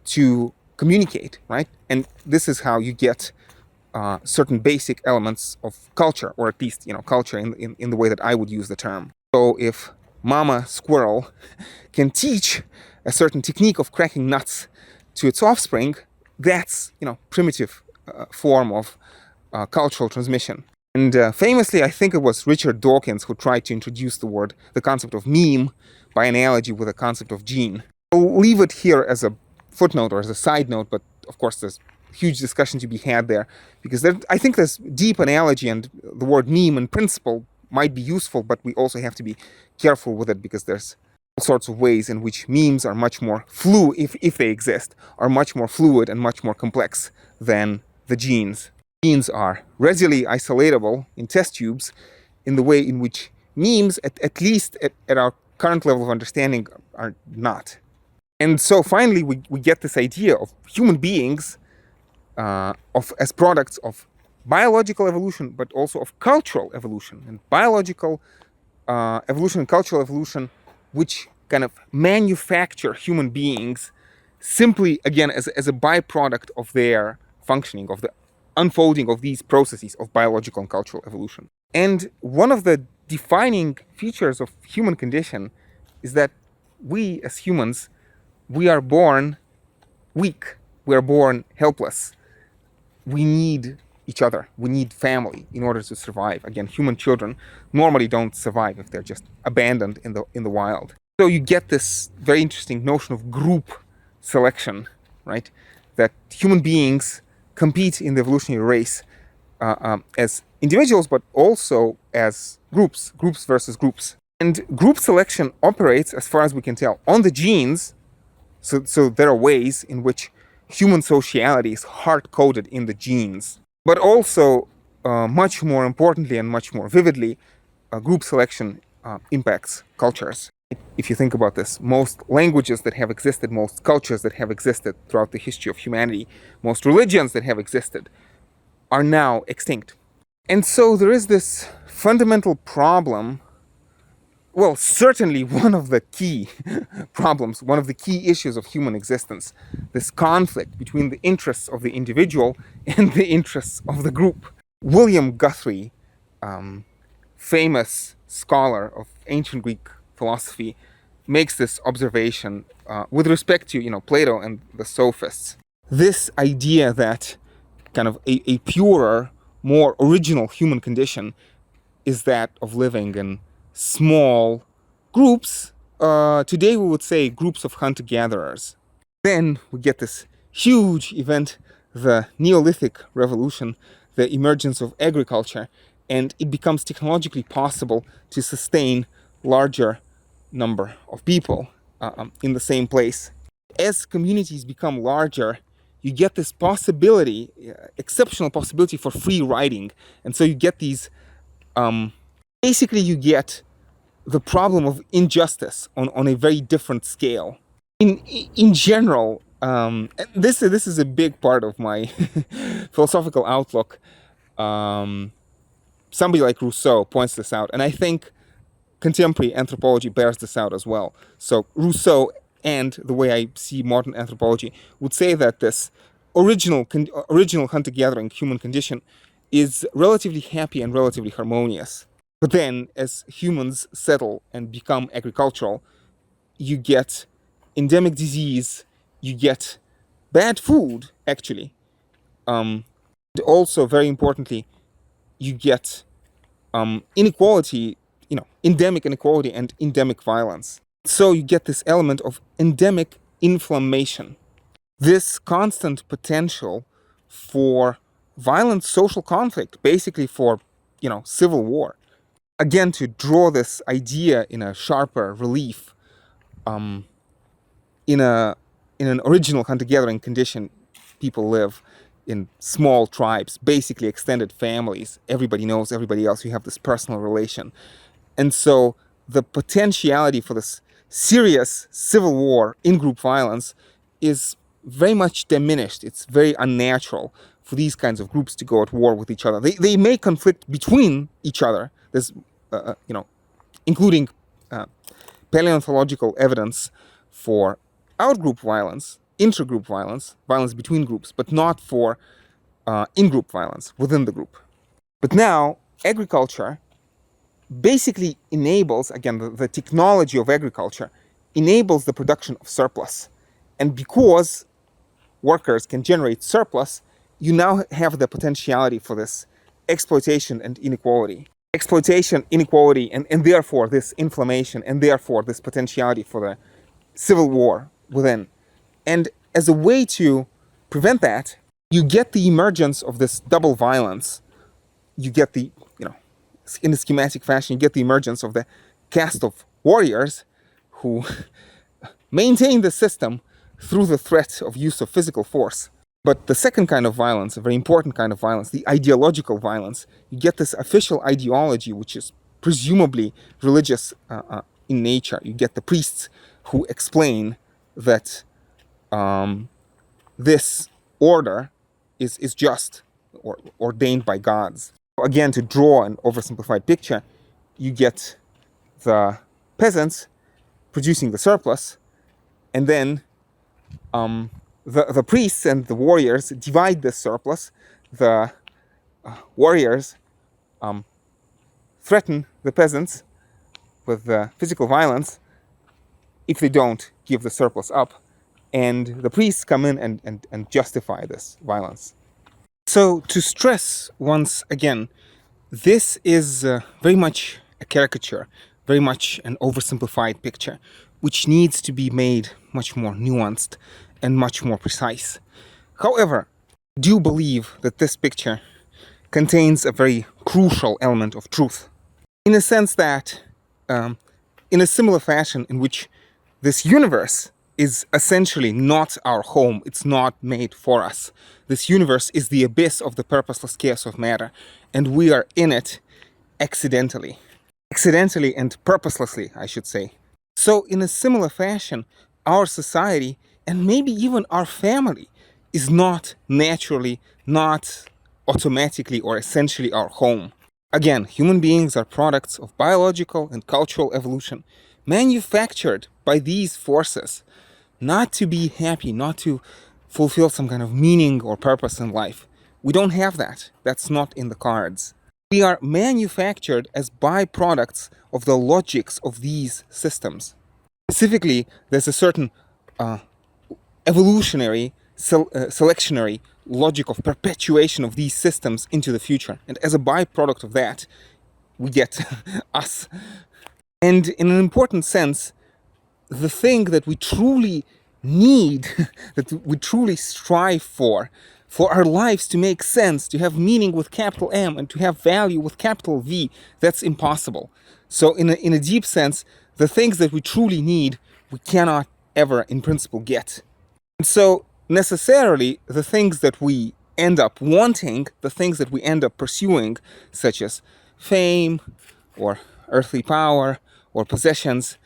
to communicate, right? And this is how you get certain basic elements of culture, or at least culture in the way that I would use the term. So if Mama Squirrel can teach a certain technique of cracking nuts to its offspring, that's primitive form of cultural transmission. And famously, I think it was Richard Dawkins who tried to introduce the concept of meme by analogy with the concept of gene. I'll leave it here as a footnote or as a side note, but of course there's huge discussion to be had there, because I think there's deep analogy, and the word meme in principle might be useful, but we also have to be careful with it, because there's all sorts of ways in which memes are much more fluid, if they exist, are much more fluid and much more complex than the genes. Genes are readily isolatable in test tubes in the way in which memes, at least at our current level of understanding, are not. And so finally we get this idea of human beings as products of biological evolution, but also of cultural evolution. And biological evolution and cultural evolution, which kind of manufacture human beings simply, again, as a byproduct of their functioning, of the unfolding of these processes of biological and cultural evolution. And one of the defining features of human condition is that we, as humans, we are born weak. We are born helpless. We need each other. We need family in order to survive. Again, human children normally don't survive if they're just abandoned in the wild. So you get this very interesting notion of group selection, right? That human beings compete in the evolutionary race as individuals, but also as groups versus groups. And group selection operates, as far as we can tell, on the genes. So there are ways in which human sociality is hard-coded in the genes. But also, much more importantly and much more vividly, group selection impacts cultures. If you think about this, most languages that have existed, most cultures that have existed throughout the history of humanity, most religions that have existed, are now extinct. And so there is this fundamental problem, well, certainly one of the key problems, one of the key issues of human existence, this conflict between the interests of the individual and the interests of the group. William Guthrie, famous scholar of ancient Greek philosophy, makes this observation with respect to, Plato and the sophists. This idea that kind of a purer, more original human condition is that of living in small groups. Today we would say groups of hunter-gatherers. Then we get this huge event, the Neolithic Revolution, the emergence of agriculture, and it becomes technologically possible to sustain larger number of people in the same place. As communities become larger, you get this possibility, exceptional possibility for free riding. And so you get these, basically you get the problem of injustice on a very different scale. In general, this is a big part of my philosophical outlook. Somebody like Rousseau points this out, and I think contemporary anthropology bears this out as well. So Rousseau, and the way I see modern anthropology, would say that this original hunter-gathering human condition is relatively happy and relatively harmonious. But then, as humans settle and become agricultural, you get endemic disease, you get bad food, actually. Also, very importantly, you get inequality, endemic inequality and endemic violence. So you get this element of endemic inflammation, this constant potential for violent social conflict, basically for, civil war. Again, to draw this idea in a sharper relief, in an original hunter-gathering condition, people live in small tribes, basically extended families. Everybody knows everybody else. You have this personal relation. And so the potentiality for this serious civil war, in-group violence, is very much diminished. It's very unnatural for these kinds of groups to go at war with each other. They may conflict between each other. There's, including paleontological evidence for out-group violence, intra-group violence, violence between groups, but not for in-group violence within the group. But now, agriculture basically enables, again, the technology of agriculture enables the production of surplus. And because workers can generate surplus, you now have the potentiality for this exploitation and inequality. Exploitation, inequality, and therefore this inflammation, and therefore this potentiality for the civil war within. And as a way to prevent that, you get the emergence of this double violence. You get the, in a schematic fashion, you get the emergence of the caste of warriors who maintain the system through the threat of use of physical force. But the second kind of violence, a very important kind of violence, the ideological violence, you get this official ideology, which is presumably religious in nature. You get the priests who explain that this order is just or ordained by gods. Again, to draw an oversimplified picture, you get the peasants producing the surplus, and then the priests and the warriors divide the surplus. The warriors threaten the peasants with physical violence if they don't give the surplus up, and the priests come in and justify this violence. So to stress once again, this is very much a caricature, very much an oversimplified picture, which needs to be made much more nuanced and much more precise. However, I do believe that this picture contains a very crucial element of truth, in a sense that, in a similar fashion in which this universe is essentially not our home, it's not made for us. This universe is the abyss of the purposeless chaos of matter, and we are in it accidentally and purposelessly, I should say. So in a similar fashion, our society, and maybe even our family, is not naturally, not automatically or essentially our home. Again, human beings are products of biological and cultural evolution, manufactured by these forces, not to be happy, not to fulfill some kind of meaning or purpose in life. We don't have that. That's not in the cards. We are manufactured as byproducts of the logics of these systems. Specifically, there's a certain evolutionary, selectionary logic of perpetuation of these systems into the future. And as a byproduct of that, we get us. And in an important sense, the thing that we truly need, that we truly strive for our lives to make sense, to have meaning with capital M and to have value with capital V, that's impossible. So in a deep sense, the things that we truly need, we cannot ever in principle get. And so necessarily the things that we end up wanting, the things that we end up pursuing, such as fame or earthly power or possessions,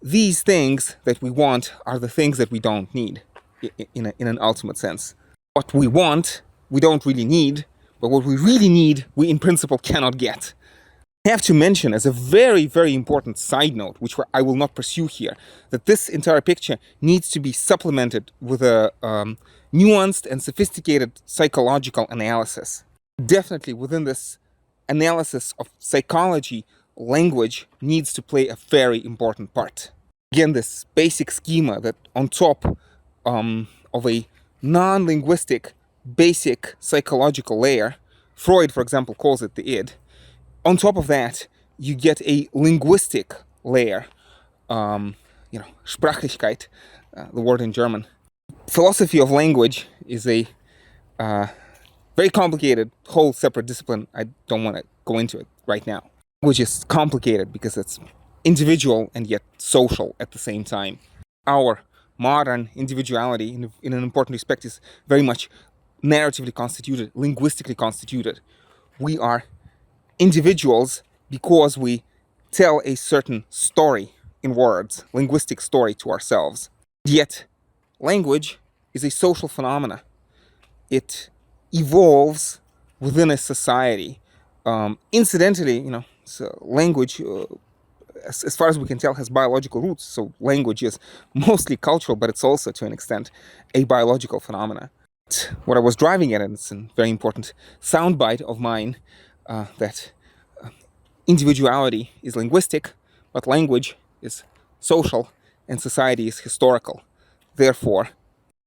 these things that we want are the things that we don't need in an ultimate sense. What we want, we don't really need, but what we really need, we in principle cannot get. I have to mention as a very, very important side note, which I will not pursue here, that this entire picture needs to be supplemented with a nuanced and sophisticated psychological analysis. Definitely within this analysis of psychology, language needs to play a very important part. Again, this basic schema that on top of a non-linguistic basic psychological layer, Freud, for example, calls it the id. On top of that, you get a linguistic layer, Sprachlichkeit, the word in German. Philosophy of language is a very complicated, whole separate discipline. I don't want to go into it right now. Language is complicated because it's individual and yet social at the same time. Our modern individuality, in an important respect, is very much narratively constituted, linguistically constituted. We are individuals because we tell a certain story in words, linguistic story to ourselves. Yet, language is a social phenomena. It evolves within a society. Incidentally, so language, as far as we can tell, has biological roots. So language is mostly cultural, but it's also, to an extent, a biological phenomena. What I was driving at, and it's a very important soundbite of mine, that individuality is linguistic, but language is social, and society is historical. Therefore,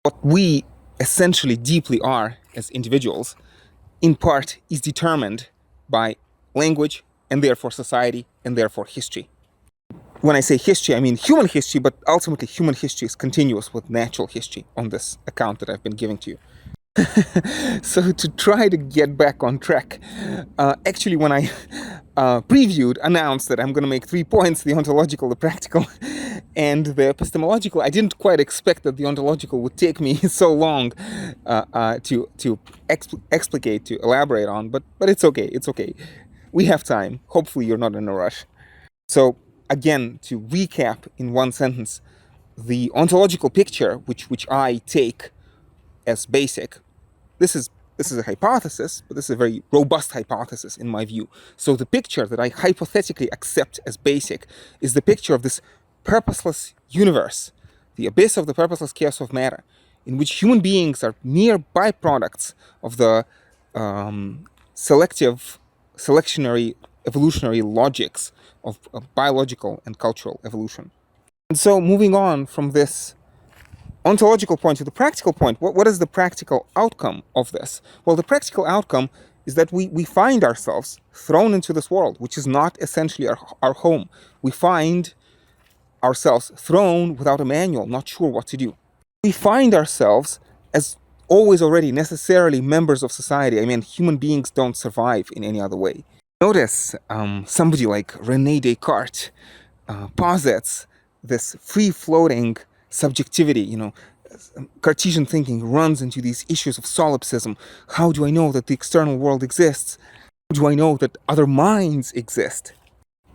what we essentially deeply are as individuals, in part, is determined by language, and therefore society, and therefore history. When I say history, I mean human history, but ultimately human history is continuous with natural history on this account that I've been giving to you. So to try to get back on track, actually when I announced that I'm going to make 3 points, the ontological, the practical, and the epistemological, I didn't quite expect that the ontological would take me so long to explicate, to elaborate on, but it's okay. We have time. Hopefully you're not in a rush. So again, to recap in one sentence, the ontological picture, which I take as basic, this is a hypothesis, but this is a very robust hypothesis in my view. So the picture that I hypothetically accept as basic is the picture of this purposeless universe, the abyss of the purposeless chaos of matter, in which human beings are mere byproducts of the selectionary, evolutionary logics of biological and cultural evolution. And so moving on from this ontological point to the practical point, what is the practical outcome of this? Well, the practical outcome is that we find ourselves thrown into this world, which is not essentially our home. We find ourselves thrown without a manual, not sure what to do. We find ourselves as always already necessarily members of society. I mean, human beings don't survive in any other way. Notice somebody like René Descartes posits this free-floating subjectivity, Cartesian thinking runs into these issues of solipsism. How do I know that the external world exists? How do I know that other minds exist?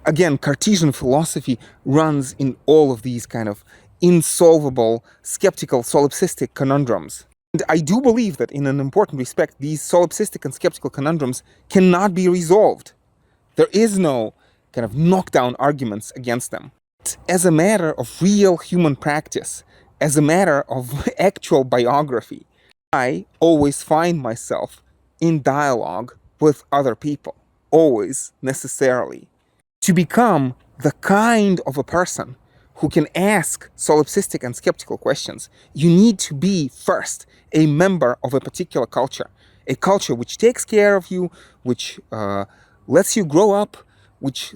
Again, Cartesian philosophy runs in all of these kind of insolvable, skeptical, solipsistic conundrums. And I do believe that in an important respect, these solipsistic and skeptical conundrums cannot be resolved. There is no kind of knockdown arguments against them. As a matter of real human practice, as a matter of actual biography, I always find myself in dialogue with other people, always, necessarily. To become the kind of a person who can ask solipsistic and skeptical questions, you need to be first a member of a particular culture, a culture which takes care of you, which lets you grow up, which,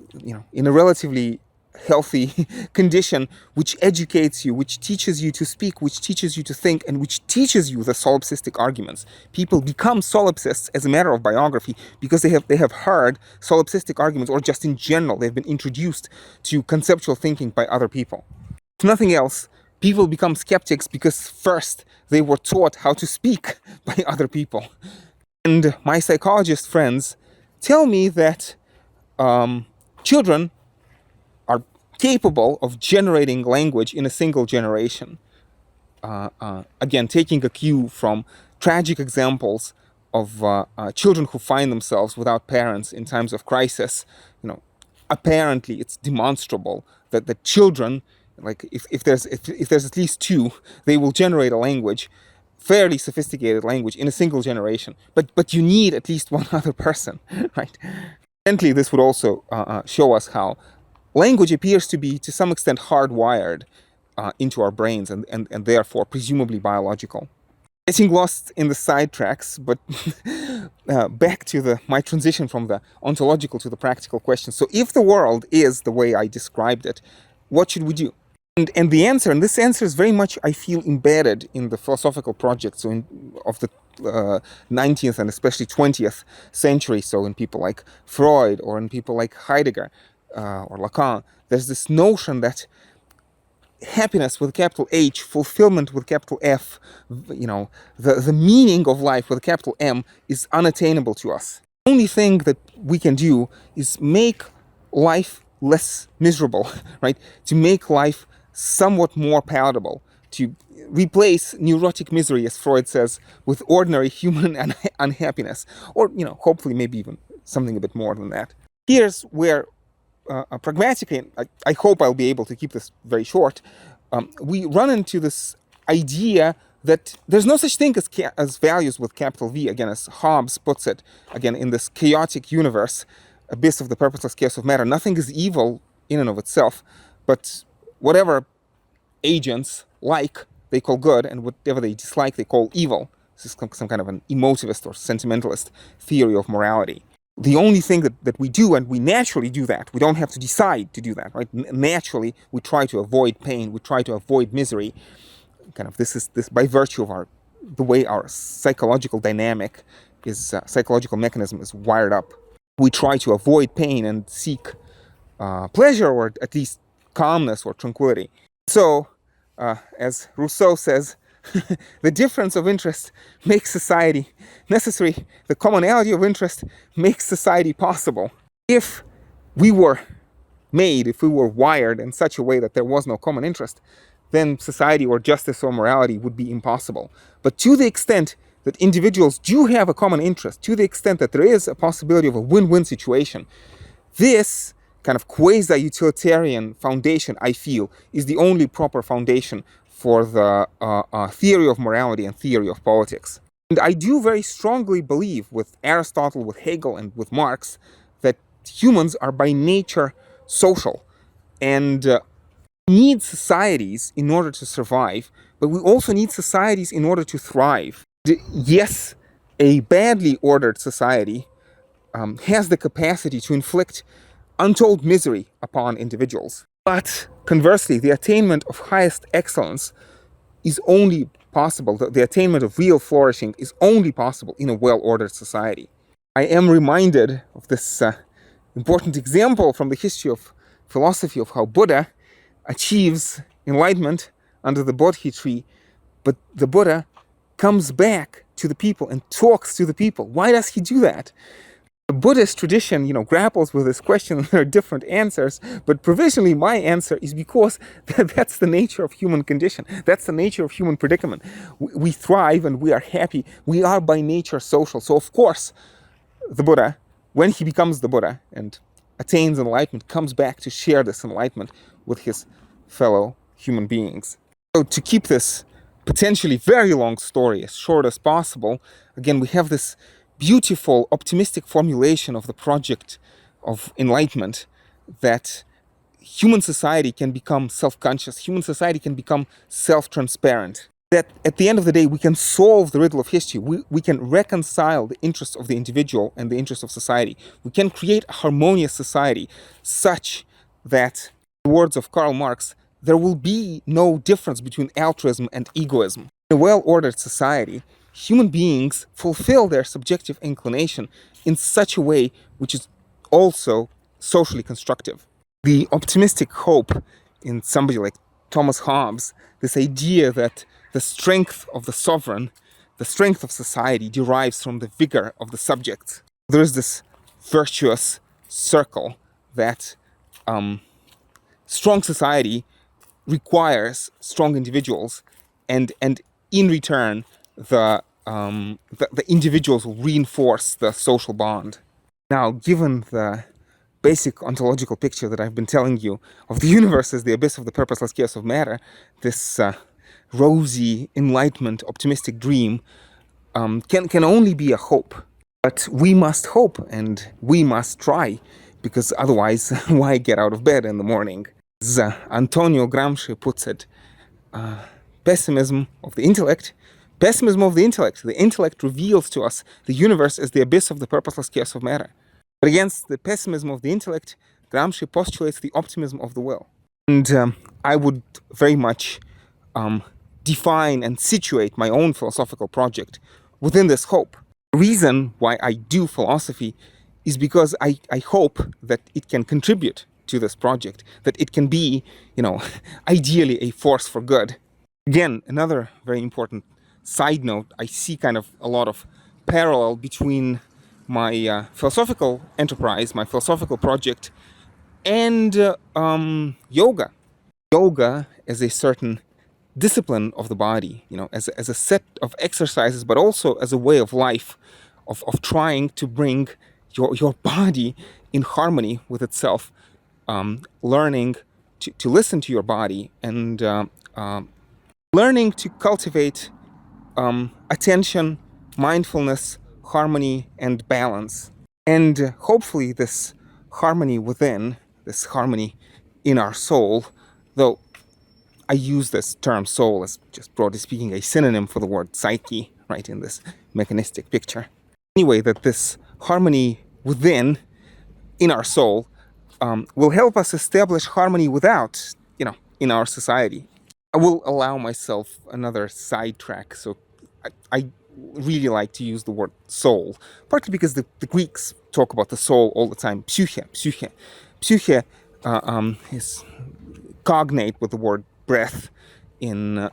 in a relatively healthy condition, which educates you, which teaches you to speak, which teaches you to think, and which teaches you the solipsistic arguments. People become solipsists as a matter of biography because they have heard solipsistic arguments, or just in general, they've been introduced to conceptual thinking by other people. If nothing else, people become skeptics because first they were taught how to speak by other people. And my psychologist friends tell me that children are capable of generating language in a single generation. Again, taking a cue from tragic examples children who find themselves without parents in times of crisis, apparently it's demonstrable that the children, like if there's at least two, they will generate a language, fairly sophisticated language, in a single generation. But you need at least one other person, right? Evidently, this would also show us how language appears to be, to some extent, hardwired into our brains and therefore presumably biological. Getting lost in the sidetracks, but back to my transition from the ontological to the practical question. So if the world is the way I described it, what should we do? And the answer, and this answer is very much, I feel, embedded in the philosophical projects of the 19th and especially 20th century. So in people like Freud or in people like Heidegger or Lacan, there's this notion that happiness with capital H, fulfillment with capital F, the meaning of life with capital M is unattainable to us. The only thing that we can do is make life less miserable, right? To make life somewhat more palatable, to replace neurotic misery, as Freud says, with ordinary human unhappiness, or, hopefully maybe even something a bit more than that. Here's where pragmatically, I hope I'll be able to keep this very short, we run into this idea that there's no such thing as values with capital V, again, as Hobbes puts it, again, in this chaotic universe, abyss of the purposeless chaos of matter. Nothing is evil in and of itself, but whatever agents like, they call good, and whatever they dislike, they call evil. This is some kind of an emotivist or sentimentalist theory of morality. The only thing that we do, and we naturally do that, we don't have to decide to do that, right? Naturally, we try to avoid pain, we try to avoid misery. This by virtue of the way our psychological dynamic is, psychological mechanism is wired up. We try to avoid pain and seek pleasure, or at least calmness or tranquility. So, as Rousseau says, the difference of interest makes society necessary. The commonality of interest makes society possible. If we were wired in such a way that there was no common interest, then society or justice or morality would be impossible. But to the extent that individuals do have a common interest, to the extent that there is a possibility of a win-win situation, this kind of quasi-utilitarian foundation, I feel, is the only proper foundation for the theory of morality and theory of politics. And I do very strongly believe, with Aristotle, with Hegel, and with Marx, that humans are by nature social, and need societies in order to survive, but we also need societies in order to thrive. Yes, a badly ordered society has the capacity to inflict untold misery upon individuals. But conversely, the attainment of highest excellence is only possible, the attainment of real flourishing is only possible in a well-ordered society. I am reminded of this important example from the history of philosophy of how Buddha achieves enlightenment under the Bodhi tree, but the Buddha comes back to the people and talks to the people. Why does he do that? The Buddhist tradition, grapples with this question, and there are different answers, but provisionally my answer is because that's the nature of human condition. That's the nature of human predicament. We thrive and we are happy. We are by nature social. So of course, the Buddha, when he becomes the Buddha and attains enlightenment, comes back to share this enlightenment with his fellow human beings. So to keep this potentially very long story as short as possible, again, we have this beautiful, optimistic formulation of the project of enlightenment, that human society can become self-conscious, human society can become self-transparent, that at the end of the day we can solve the riddle of history, we can reconcile the interests of the individual and the interests of society, we can create a harmonious society such that, in the words of Karl Marx, there will be no difference between altruism and egoism. In a well-ordered society, human beings fulfill their subjective inclination in such a way which is also socially constructive. The optimistic hope in somebody like Thomas Hobbes, this idea that the strength of the sovereign, the strength of society, derives from the vigor of the subjects. There is this virtuous circle that strong society requires strong individuals, and in return, the the individuals will reinforce the social bond. Now, given the basic ontological picture that I've been telling you of the universe as the abyss of the purposeless chaos of matter, this rosy, enlightenment, optimistic dream can only be a hope. But we must hope and we must try, because otherwise, why get out of bed in the morning? As Antonio Gramsci puts it, pessimism of the intellect. Pessimism of the intellect. The intellect reveals to us the universe as the abyss of the purposeless chaos of matter. But against the pessimism of the intellect, Gramsci postulates the optimism of the will. And I would very much define and situate my own philosophical project within this hope. The reason why I do philosophy is because I hope that it can contribute to this project, that it can be, ideally a force for good. Again, another very important side note, I see kind of a lot of parallel between my philosophical enterprise, my philosophical project, and yoga. Yoga as a certain discipline of the body, as a set of exercises, but also as a way of life, of trying to bring your body in harmony with itself, learning to listen to your body, and learning to cultivate attention, mindfulness, harmony, and balance. And hopefully this harmony within, this harmony in our soul, though I use this term soul as, just broadly speaking, a synonym for the word psyche, right, in this mechanistic picture. Anyway, that this harmony within, in our soul, will help us establish harmony without, in our society. I will allow myself another sidetrack. So I really like to use the word soul, partly because the Greeks talk about the soul all the time. Psyche. Psyche is cognate with the word breath in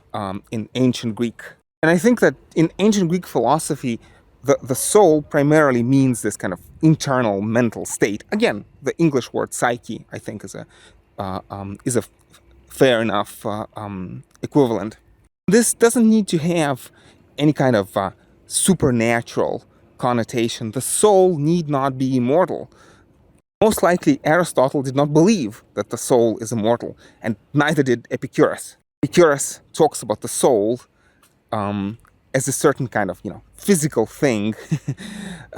ancient Greek. And I think that in ancient Greek philosophy, the soul primarily means this kind of internal mental state. Again, the English word psyche, I think, is a fair enough equivalent. This doesn't need to have any kind of supernatural connotation. The soul need not be immortal. Most likely, Aristotle did not believe that the soul is immortal, and neither did Epicurus. Epicurus talks about the soul as a certain kind of, physical thing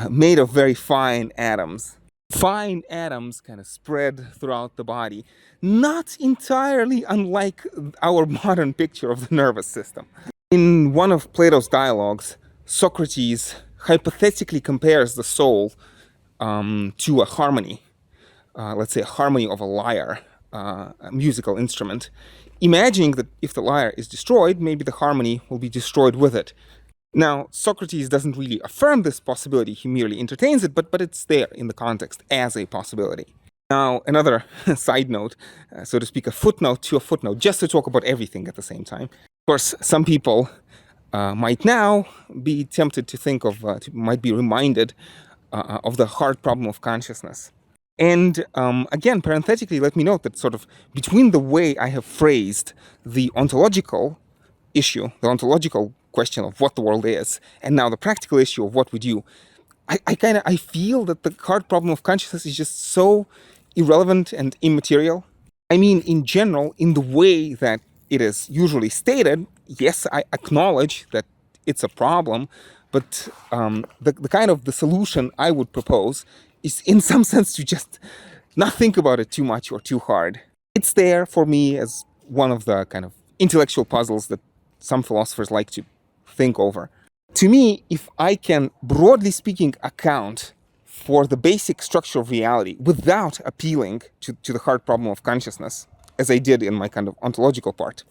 made of very fine atoms. Fine atoms kind of spread throughout the body, not entirely unlike our modern picture of the nervous system. In one of Plato's dialogues, Socrates hypothetically compares the soul to a harmony, let's say a harmony of a lyre, a musical instrument, imagining that if the lyre is destroyed, maybe the harmony will be destroyed with it. Now, Socrates doesn't really affirm this possibility, he merely entertains it, but it's there in the context as a possibility. Now, another side note, so to speak, a footnote to a footnote, just to talk about everything at the same time. Of course, some people might now be tempted to think of, might be reminded of the hard problem of consciousness. And again, parenthetically, let me note that sort of between the way I have phrased the ontological issue, the ontological question of what the world is, and now the practical issue of what we do, I feel that the hard problem of consciousness is just so irrelevant and immaterial. I mean, in general, in the way that it is usually stated, yes, I acknowledge that it's a problem, but the kind of the solution I would propose is in some sense to just not think about it too much or too hard. It's there for me as one of the kind of intellectual puzzles that some philosophers like to think over. To me, if I can, broadly speaking, account for the basic structure of reality without appealing to the hard problem of consciousness, as I did in my kind of ontological part,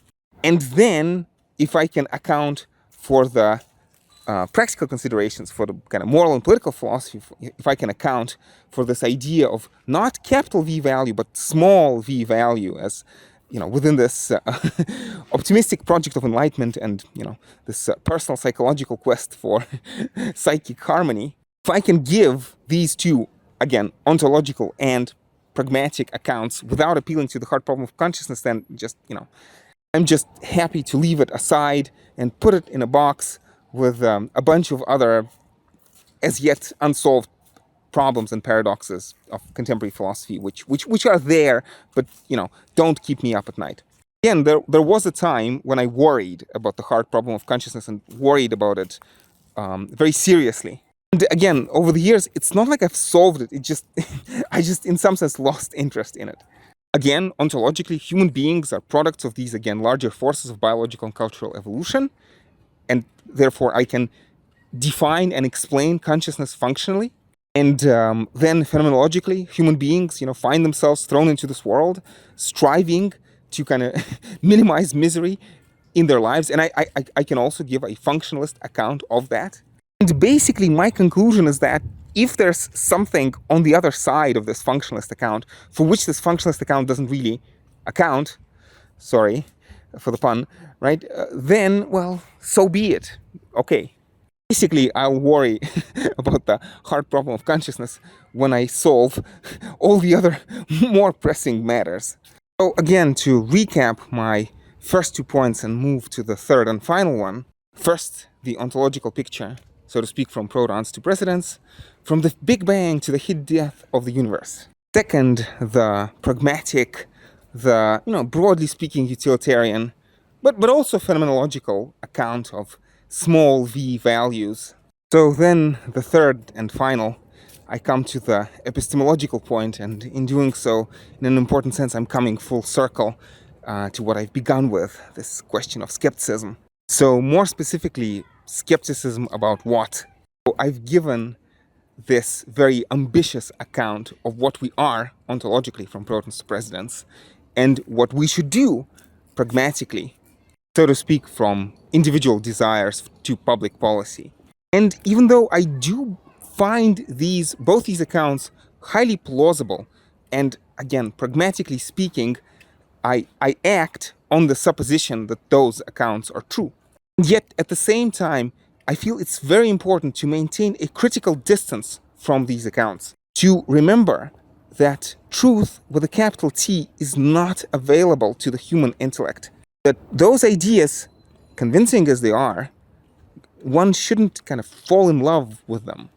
and then if I can account for the practical considerations, for the kind of moral and political philosophy, if I can account for this idea of not capital V value, but small v value as, within this optimistic project of enlightenment and, this personal psychological quest for psychic harmony, if I can give these two, again, ontological and pragmatic accounts without appealing to the hard problem of consciousness, then just, I'm just happy to leave it aside and put it in a box with a bunch of other as yet unsolved problems and paradoxes of contemporary philosophy, which are there, but don't keep me up at night. Again, there was a time when I worried about the hard problem of consciousness and worried about it very seriously. And again, over the years, it's not like I've solved it. It just I just, in some sense, lost interest in it. Again, ontologically, human beings are products of these, again, larger forces of biological and cultural evolution, and therefore I can define and explain consciousness functionally. And then phenomenologically, human beings, find themselves thrown into this world, striving to kind of minimize misery in their lives. And I can also give a functionalist account of that. And basically, my conclusion is that if there's something on the other side of this functionalist account, for which this functionalist account doesn't really account, sorry for the pun, right, then, well, so be it. Okay. Basically, I'll worry about the hard problem of consciousness when I solve all the other more pressing matters. So again, to recap my first 2 points and move to the third and final one. First, the ontological picture, so to speak, from protons to precedents, from the Big Bang to the heat death of the universe. Second, the pragmatic, the, broadly speaking, utilitarian, but also phenomenological account of small v values. So then the third and final, I come to the epistemological point, and in doing so, in an important sense, I'm coming full circle to what I've begun with, this question of skepticism. So more specifically, skepticism about what? So I've given this very ambitious account of what we are ontologically from protons to precedents, and what we should do pragmatically, so to speak, from individual desires to public policy. And even though I do find both these accounts highly plausible, and again, pragmatically speaking, I act on the supposition that those accounts are true. And yet, at the same time, I feel it's very important to maintain a critical distance from these accounts, to remember that truth with a capital T is not available to the human intellect. That those ideas, convincing as they are, one shouldn't kind of fall in love with them.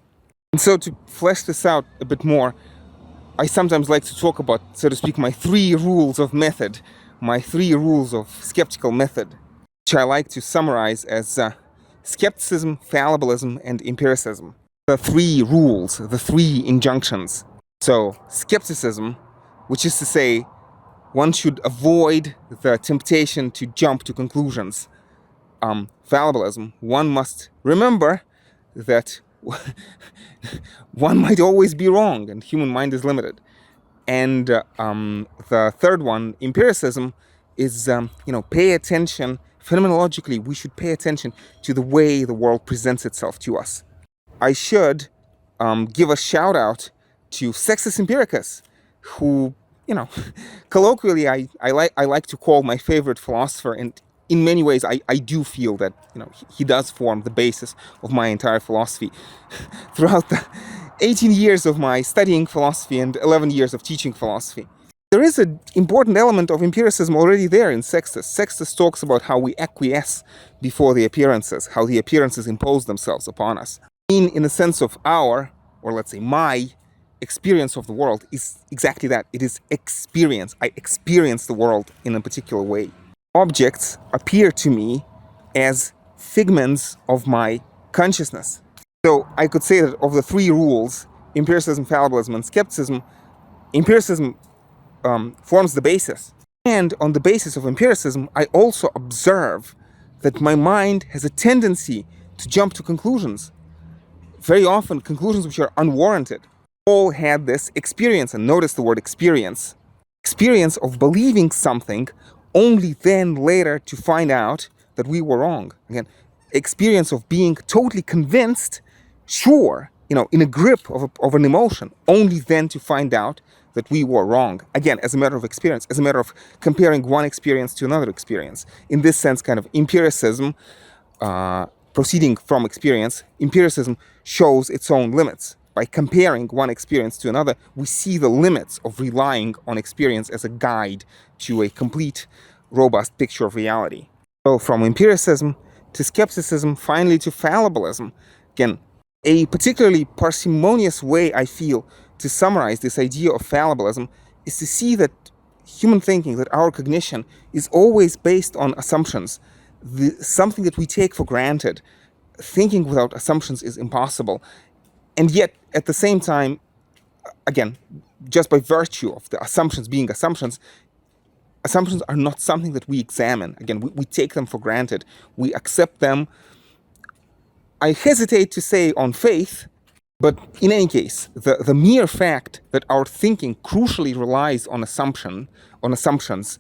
And so to flesh this out a bit more, I sometimes like to talk about, so to speak, my 3 rules of method, my 3 rules of skeptical method, which I like to summarize as skepticism, fallibilism, and empiricism. The 3 rules, the 3 injunctions. So skepticism, which is to say, one should avoid the temptation to jump to conclusions. Fallibilism, one must remember that one might always be wrong, and human mind is limited. And the third one, empiricism, is pay attention. Phenomenologically, we should pay attention to the way the world presents itself to us. I should give a shout out to Sextus Empiricus, who, colloquially, I like to call my favorite philosopher, and in many ways, I do feel that he does form the basis of my entire philosophy. Throughout the 18 years of my studying philosophy and 11 years of teaching philosophy, there is an important element of empiricism already there in Sextus. Sextus talks about how we acquiesce before the appearances, how the appearances impose themselves upon us. In the sense of our, or let's say my, experience of the world is exactly that. It is experience. I experience the world in a particular way. Objects appear to me as figments of my consciousness. So I could say that of the 3 rules, empiricism, fallibilism, and skepticism, empiricism forms the basis. And on the basis of empiricism, I also observe that my mind has a tendency to jump to conclusions. Very often, conclusions which are unwarranted. All had this experience, and notice the word experience of believing something, only then later to find out that we were wrong. Again, experience of being totally convinced, sure, in a grip of an emotion, only then to find out that we were wrong. Again, as a matter of experience, as a matter of comparing one experience to another experience. In this sense, kind of empiricism, proceeding from experience, empiricism shows its own limits. By comparing one experience to another, we see the limits of relying on experience as a guide to a complete, robust picture of reality. So from empiricism to skepticism, finally to fallibilism. Again, a particularly parsimonious way, I feel, to summarize this idea of fallibilism is to see that human thinking, that our cognition is always based on assumptions, something that we take for granted. Thinking without assumptions is impossible. And yet, at the same time, again, just by virtue of the assumptions being assumptions are not something that we examine. Again, we take them for granted. We accept them. I hesitate to say on faith, but in any case, the mere fact that our thinking crucially relies on assumptions,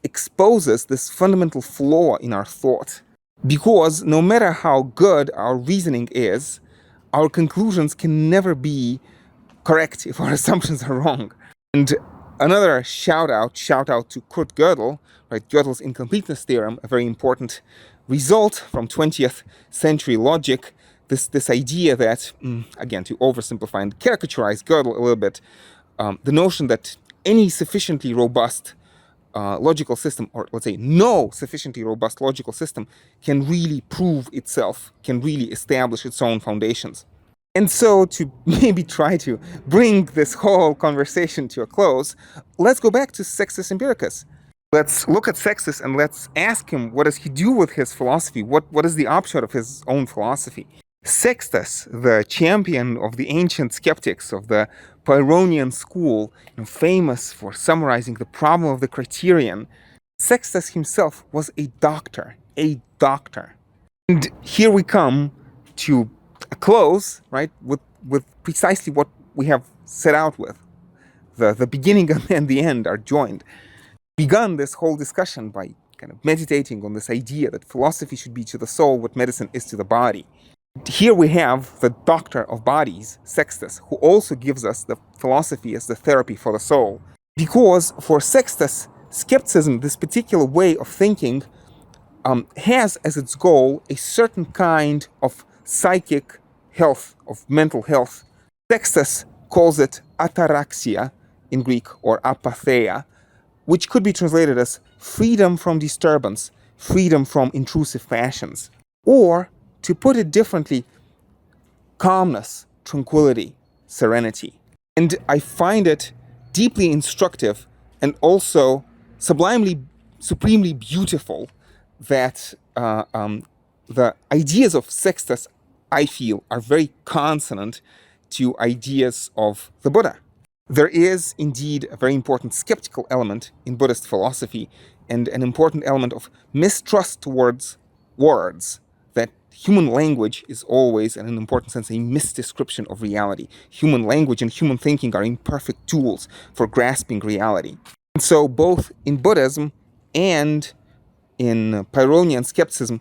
exposes this fundamental flaw in our thought. Because no matter how good our reasoning is, our conclusions can never be correct if our assumptions are wrong. And another shout out to Kurt Gödel, right? Gödel's Incompleteness Theorem, a very important result from 20th century logic. This idea that, again, to oversimplify and caricaturize Gödel a little bit, the notion that any sufficiently robust logical system, or let's say no sufficiently robust logical system, can really prove itself, can really establish its own foundations. And so, to maybe try to bring this whole conversation to a close, let's go back to Sextus Empiricus. Let's look at Sextus and let's ask him, what does he do with his philosophy? What is the upshot of his own philosophy? Sextus, the champion of the ancient skeptics of the Pyrrhonian school, famous for summarizing the problem of the criterion, Sextus himself was a doctor. And here we come to a close, right, with precisely what we have set out with. The beginning and the end are joined. Begun this whole discussion by kind of meditating on this idea that philosophy should be to the soul what medicine is to the body. Here we have the doctor of bodies, Sextus, who also gives us the philosophy as the therapy for the soul. Because for Sextus, skepticism, this particular way of thinking, has as its goal a certain kind of psychic health, of mental health. Sextus calls it ataraxia in Greek, or apatheia, which could be translated as freedom from disturbance, freedom from intrusive passions. Or, to put it differently, calmness, tranquility, serenity. And I find it deeply instructive and also supremely beautiful that the ideas of Sextus, I feel, are very consonant to ideas of the Buddha. There is indeed a very important skeptical element in Buddhist philosophy and an important element of mistrust towards words, that human language is always, in an important sense, a misdescription of reality. Human language and human thinking are imperfect tools for grasping reality. And so both in Buddhism and in Pyrrhonian skepticism,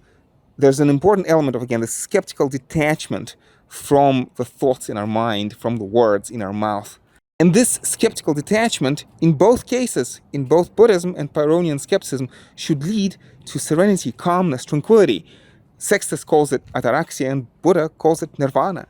there's an important element of, again, the skeptical detachment from the thoughts in our mind, from the words in our mouth. And this skeptical detachment, in both cases, in both Buddhism and Pyrrhonian skepticism, should lead to serenity, calmness, tranquility. Sextus calls it ataraxia and Buddha calls it nirvana.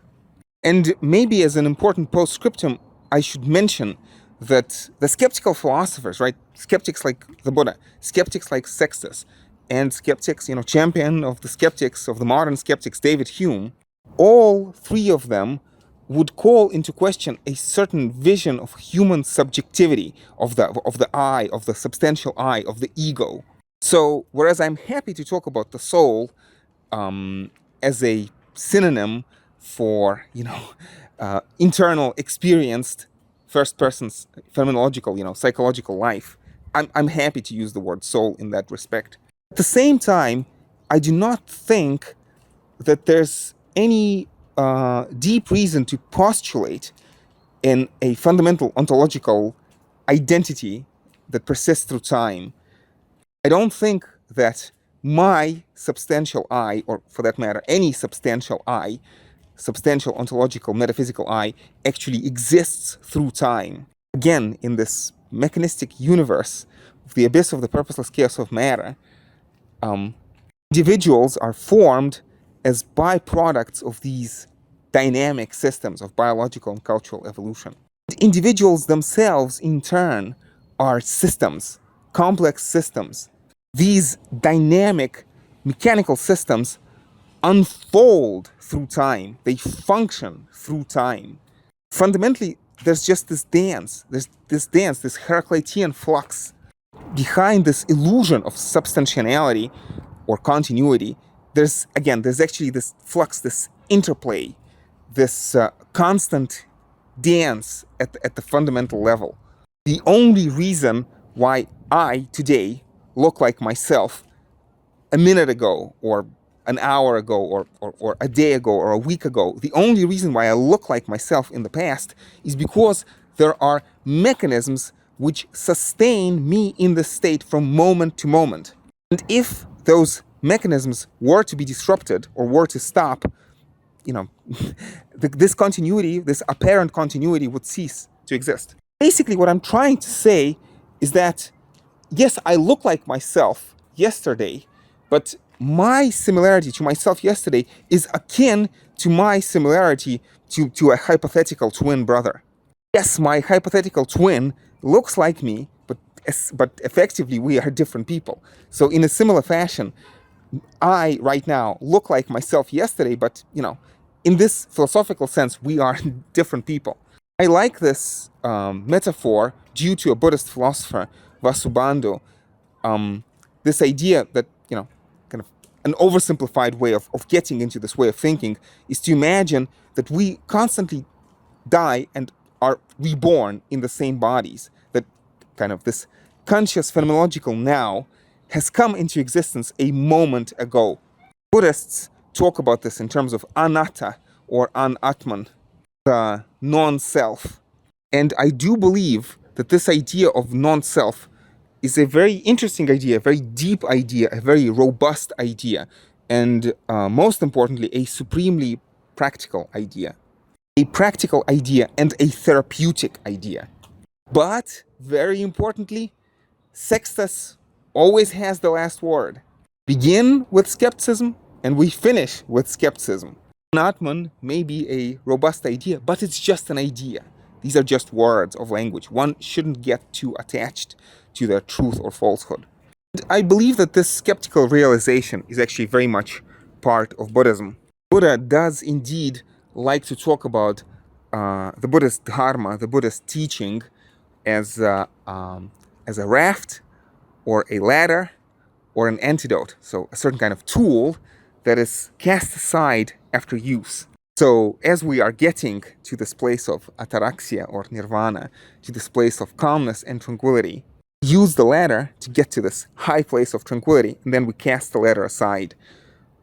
And maybe as an important postscriptum, I should mention that the skeptical philosophers, right, skeptics like the Buddha, skeptics like Sextus, and skeptics, champion of the skeptics, of the modern skeptics, David Hume, all three of them would call into question a certain vision of human subjectivity, of the I, of the substantial I, of the ego. So, whereas I'm happy to talk about the soul as a synonym for, internal, experienced, first-person phenomenological, psychological life, I'm happy to use the word soul in that respect. At the same time, I do not think that there's any deep reason to postulate in a fundamental ontological identity that persists through time. I don't think that my substantial I, or for that matter, any substantial I, substantial ontological metaphysical I, actually exists through time. Again, in this mechanistic universe of the abyss of the purposeless chaos of matter, individuals are formed as byproducts of these dynamic systems of biological and cultural evolution. Individuals themselves, in turn, are systems, complex systems. These dynamic mechanical systems unfold through time. They function through time. Fundamentally, there's just this dance, this Heraclitean flux behind this illusion of substantiality or continuity. There's actually this flux, this interplay, this constant dance at the fundamental level. The only reason why I today look like myself a minute ago or an hour ago or a day ago or a week ago, the only reason why I look like myself in the past is because there are mechanisms which sustain me in this state from moment to moment. And if those mechanisms were to be disrupted or were to stop, this continuity, this apparent continuity would cease to exist. Basically, what I'm trying to say is that, yes, I look like myself yesterday, but my similarity to myself yesterday is akin to my similarity to a hypothetical twin brother. Yes, my hypothetical twin looks like me, but effectively we are different people. So in a similar fashion, I right now look like myself yesterday, but in this philosophical sense, we are different people. I like this metaphor due to a Buddhist philosopher, Vasubandhu. This idea that, kind of an oversimplified way of getting into this way of thinking is to imagine that we constantly die and are reborn in the same bodies. That kind of this conscious phenomenological now has come into existence a moment ago. Buddhists talk about this in terms of anatta or anatman, the non-self. And I do believe that this idea of non-self is a very interesting idea, a very deep idea, a very robust idea, and most importantly, a supremely practical idea. A practical idea and a therapeutic idea. But, very importantly, Sextus always has the last word. Begin with skepticism, and we finish with skepticism. Atman may be a robust idea, but it's just an idea. These are just words of language. One shouldn't get too attached to their truth or falsehood. And I believe that this skeptical realization is actually very much part of Buddhism. Buddha does indeed like to talk about the Buddhist dharma, the Buddhist teaching, as a raft or a ladder or an antidote. So a certain kind of tool that is cast aside after use. So as we are getting to this place of ataraxia or nirvana, to this place of calmness and tranquility, use the ladder to get to this high place of tranquility, and then we cast the ladder aside.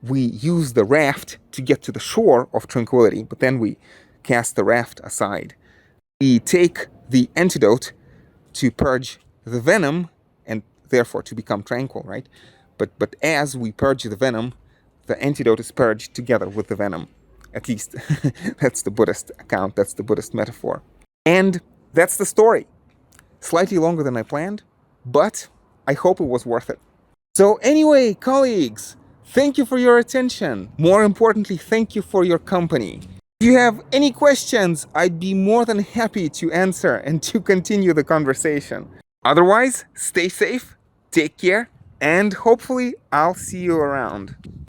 We use the raft to get to the shore of tranquility, but then we cast the raft aside. We take the antidote to purge the venom and therefore to become tranquil, right? But as we purge the venom, the antidote is purged together with the venom. At least that's the Buddhist account, that's the Buddhist metaphor. And that's the story. Slightly longer than I planned, but I hope it was worth it. So anyway, colleagues, thank you for your attention. More importantly, thank you for your company. If you have any questions, I'd be more than happy to answer and to continue the conversation. Otherwise, stay safe, take care, and hopefully I'll see you around.